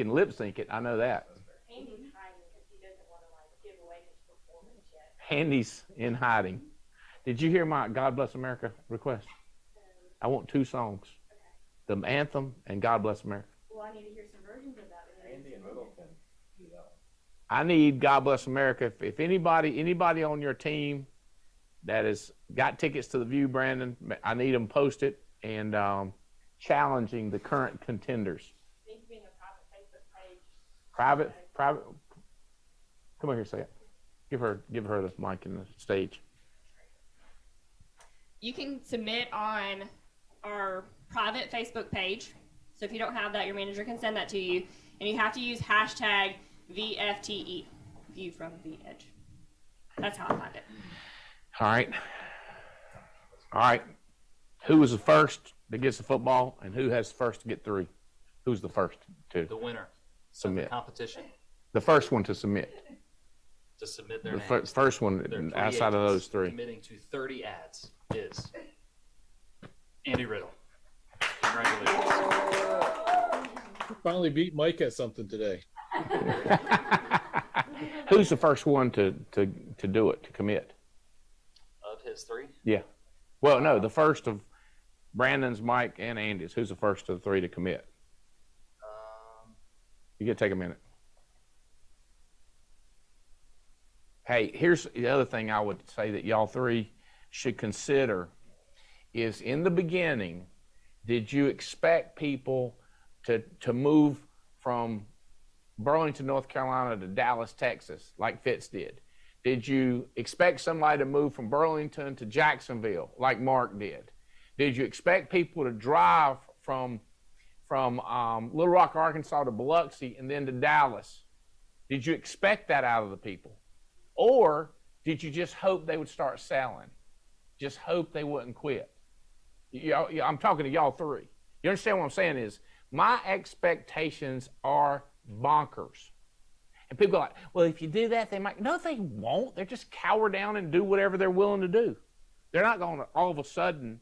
lip sync it. I know that. Andy's hiding because he doesn't want to give away his performance yet. Handy's in hiding. Did you hear my God Bless America request? I want 2 songs. The anthem and God Bless America. Well, I need to hear some versions of that. Andy and Riddle can do that one. I need God Bless America. If anybody on your team that has got tickets to the View, Brandon, I need them posted and challenging the current contenders. It needs to be in a private Facebook page. Private. Come over here, say it. Give her the mic and the stage. You can submit on our private Facebook page. So if you don't have that, your manager can send that to you. And you have to use hashtag VFTE, View from the Edge. That's how I find it. All right. Who was the first that gets the football, and who has first to get 3? Who's the first to The winner. submit? Competition. The first one to submit. to submit their The names. first one There are 3 outside of agents those 3. committing to 30 ads is Andy Riddle. Congratulations. Finally beat Mike at something today. Who's the first one to do it, to commit? Of his 3? Yeah. Well, no, the first of Brandon's, Mike, and Andy's. Who's the first of the 3 to commit? You get to take a minute. Hey, here's the other thing I would say that y'all 3 should consider is in the beginning, did you expect people to move from Burlington, North Carolina to Dallas, Texas, like Fitz did? Did you expect somebody to move from Burlington to Jacksonville, like Mark did? Did you expect people to drive from Little Rock, Arkansas to Biloxi and then to Dallas? Did you expect that out of the people? Or did you just hope they would start selling? Just hope they wouldn't quit? I'm talking to y'all 3. You understand what I'm saying is my expectations are bonkers. And people go like, well, if you do that, they might. No, they won't. They're just cower down and do whatever they're willing to do. They're not going to all of a sudden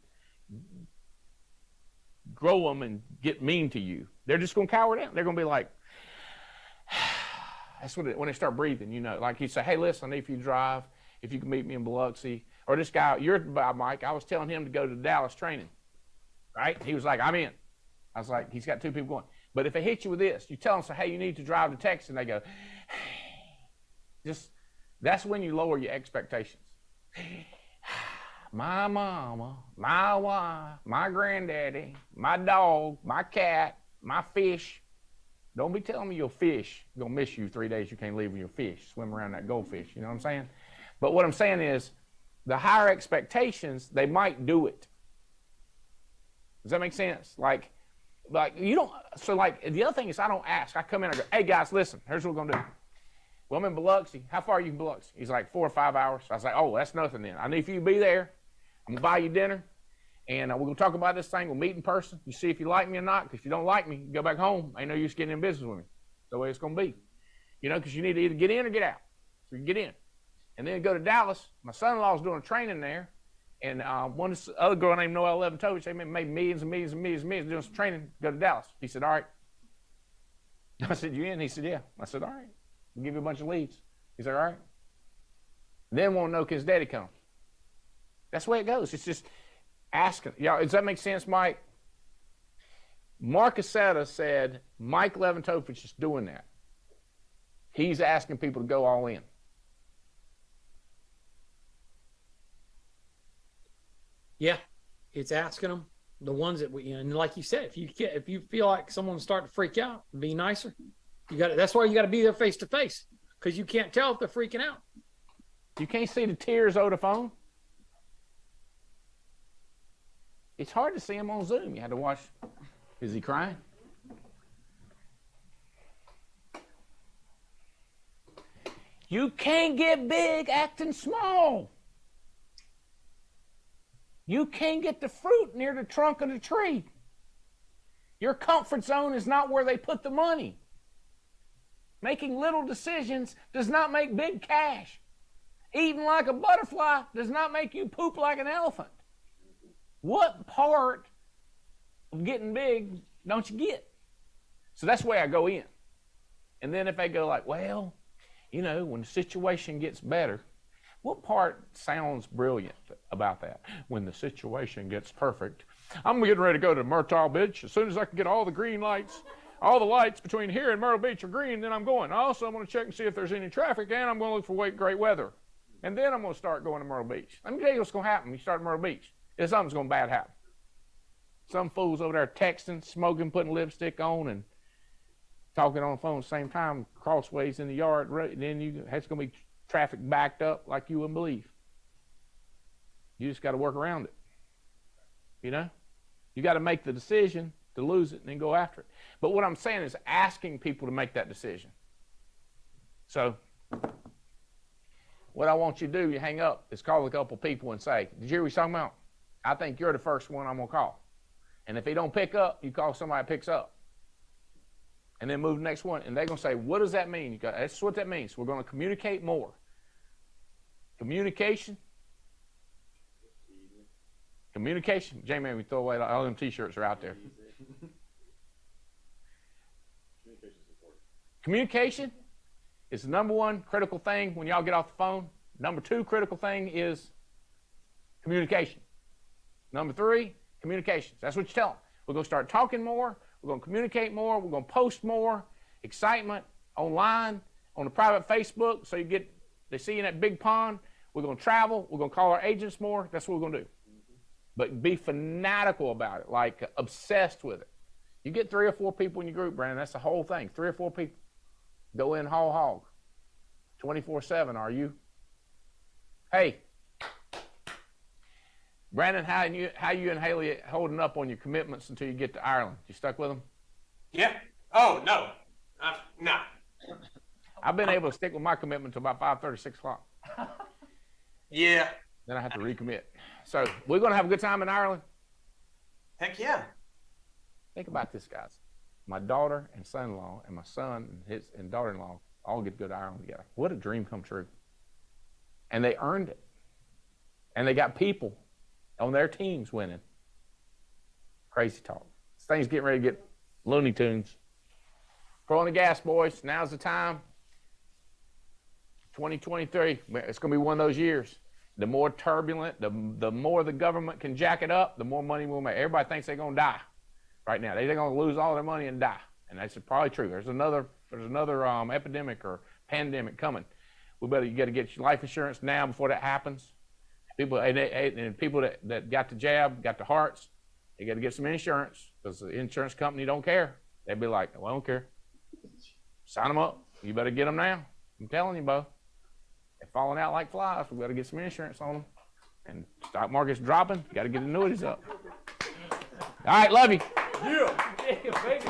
grow them and get mean to you. They're just going to cower down. They're going to be like, that's when they start breathing, you know. Like you say, hey, listen, if you drive, if you can meet me in Biloxi. Or this guy, you're by Mike, I was telling him to go to Dallas training, right? He was like, I'm in. I was like, he's got 2 people going. But if they hit you with this, you tell them, say, hey, you need to drive to Texas, and they go, just, that's when you lower your expectations. My mama, my wife, my granddaddy, my dog, my cat, my fish. Don't be telling me your fish is going to miss you 3 days. You can't leave with your fish, swim around that goldfish. You know what I'm saying? But what I'm saying is the higher expectations, they might do it. Does that make sense? Like you don't, so like the other thing is I don't ask. I come in and I go, hey guys, listen, here's what we're going to do. Well, I'm in Biloxi. How far are you in Biloxi? He's like 4 or 5 hours. I was like, oh, that's nothing then. I need for you to be there. I'm going to buy you dinner. And we're going to talk about this thing. We'll meet in person. You see if you like me or not. Because if you don't like me, you go back home. Ain't no use getting in business with me. That's the way it's going to be. You know, because you need to either get in or get out. So you get in. And then go to Dallas. My son-in-law's doing a training there. And one other girl named Noelle Lewantowicz, they made millions and millions and millions and millions doing some training. Go to Dallas. He said, all right. I said, you in? He said, yeah. I said, all right. We'll give you a bunch of leads. He said, all right. Then won't know his daddy come. That's the way it goes. It's just asking. Y'all, does that make sense, Mike? Mark Aceta said Mike Lewantowicz is doing that. He's asking people to go all in. Yeah, it's asking them, the ones that we, and like you said, if you feel like someone's starting to freak out, be nicer. You got. That's why you got to be there face to face, because you can't tell if they're freaking out. You can't see the tears over the phone. It's hard to see him on Zoom. You had to watch. Is he crying? You can't get big acting small. You can't get the fruit near the trunk of the tree. Your comfort zone is not where they put the money. Making little decisions does not make big cash. Eating like a butterfly does not make you poop like an elephant. What part of getting big don't you get? So that's the way I go in. And then if they go like, well, you know, when the situation gets better, what part sounds brilliant about that? When the situation gets perfect. I'm getting ready to go to Myrtle Beach. As soon as I can get all the green lights, all the lights between here and Myrtle Beach are green, then I'm going. Also, I'm going to check and see if there's any traffic, and I'm going to look for great weather. And then I'm going to start going to Myrtle Beach. Let me tell you what's going to happen when you start at Myrtle Beach. Is something's going to bad happen. Some fool's over there texting, smoking, putting lipstick on, and talking on the phone at the same time, crossways in the yard. Then it's going to be traffic backed up like you wouldn't believe. You just got to work around it. You know? You got to make the decision to lose it and then go after it. But what I'm saying is asking people to make that decision. So what I want you to do, you hang up, is call a couple people and say, did you hear what he's talking about? I think you're the first one I'm going to call. And if he don't pick up, you call somebody that picks up. And then move to the next one. And they're going to say, what does that mean? You go, that's what that means. We're going to communicate more. Communication. Communication. J-Man, we throw away all them T-shirts are out there. Communication is the number one critical thing when y'all get off the phone. Number two critical thing is communication. Number three, communications. That's what you tell them. We're going to start talking more. We're going to communicate more. We're going to post more. Excitement online, on the private Facebook, so they see you in that big pond. We're going to travel. We're going to call our agents more. That's what we're going to do. But be fanatical about it, like obsessed with it. You get 3 or 4 people in your group, Brandon, that's the whole thing. 3 or 4 people. Go in whole hog. 24/7, are you? Hey. Brandon, how you and Haley holding up on your commitments until you get to Ireland? You stuck with them? Yeah. Oh, no. No. I've been able to stick with my commitment until about 5:30, 6 o'clock. Yeah. Then I have to recommit. So we're going to have a good time in Ireland. Heck yeah. Think about this, guys. My daughter and son-in-law and my son and daughter-in-law all get to go to Ireland together. What a dream come true. And they earned it. And they got people on their teams winning. Crazy talk. This thing's getting ready to get Looney Tunes. Pull on the gas, boys. Now's the time. 2023. It's going to be one of those years. The more turbulent, the more the government can jack it up, the more money we'll make. Everybody thinks they're going to die right now. They're going to lose all their money and die. And that's probably true. There's another epidemic or pandemic coming. You got to get your life insurance now before that happens. People that got the jab, got the hearts, they got to get some insurance because the insurance company don't care. They'd be like, well, I don't care. Sign them up. You better get them now. I'm telling you, Bo. They're falling out like flies. We got to get some insurance on them. And stock market's dropping. You got to get annuities up. All right, love you. Yeah.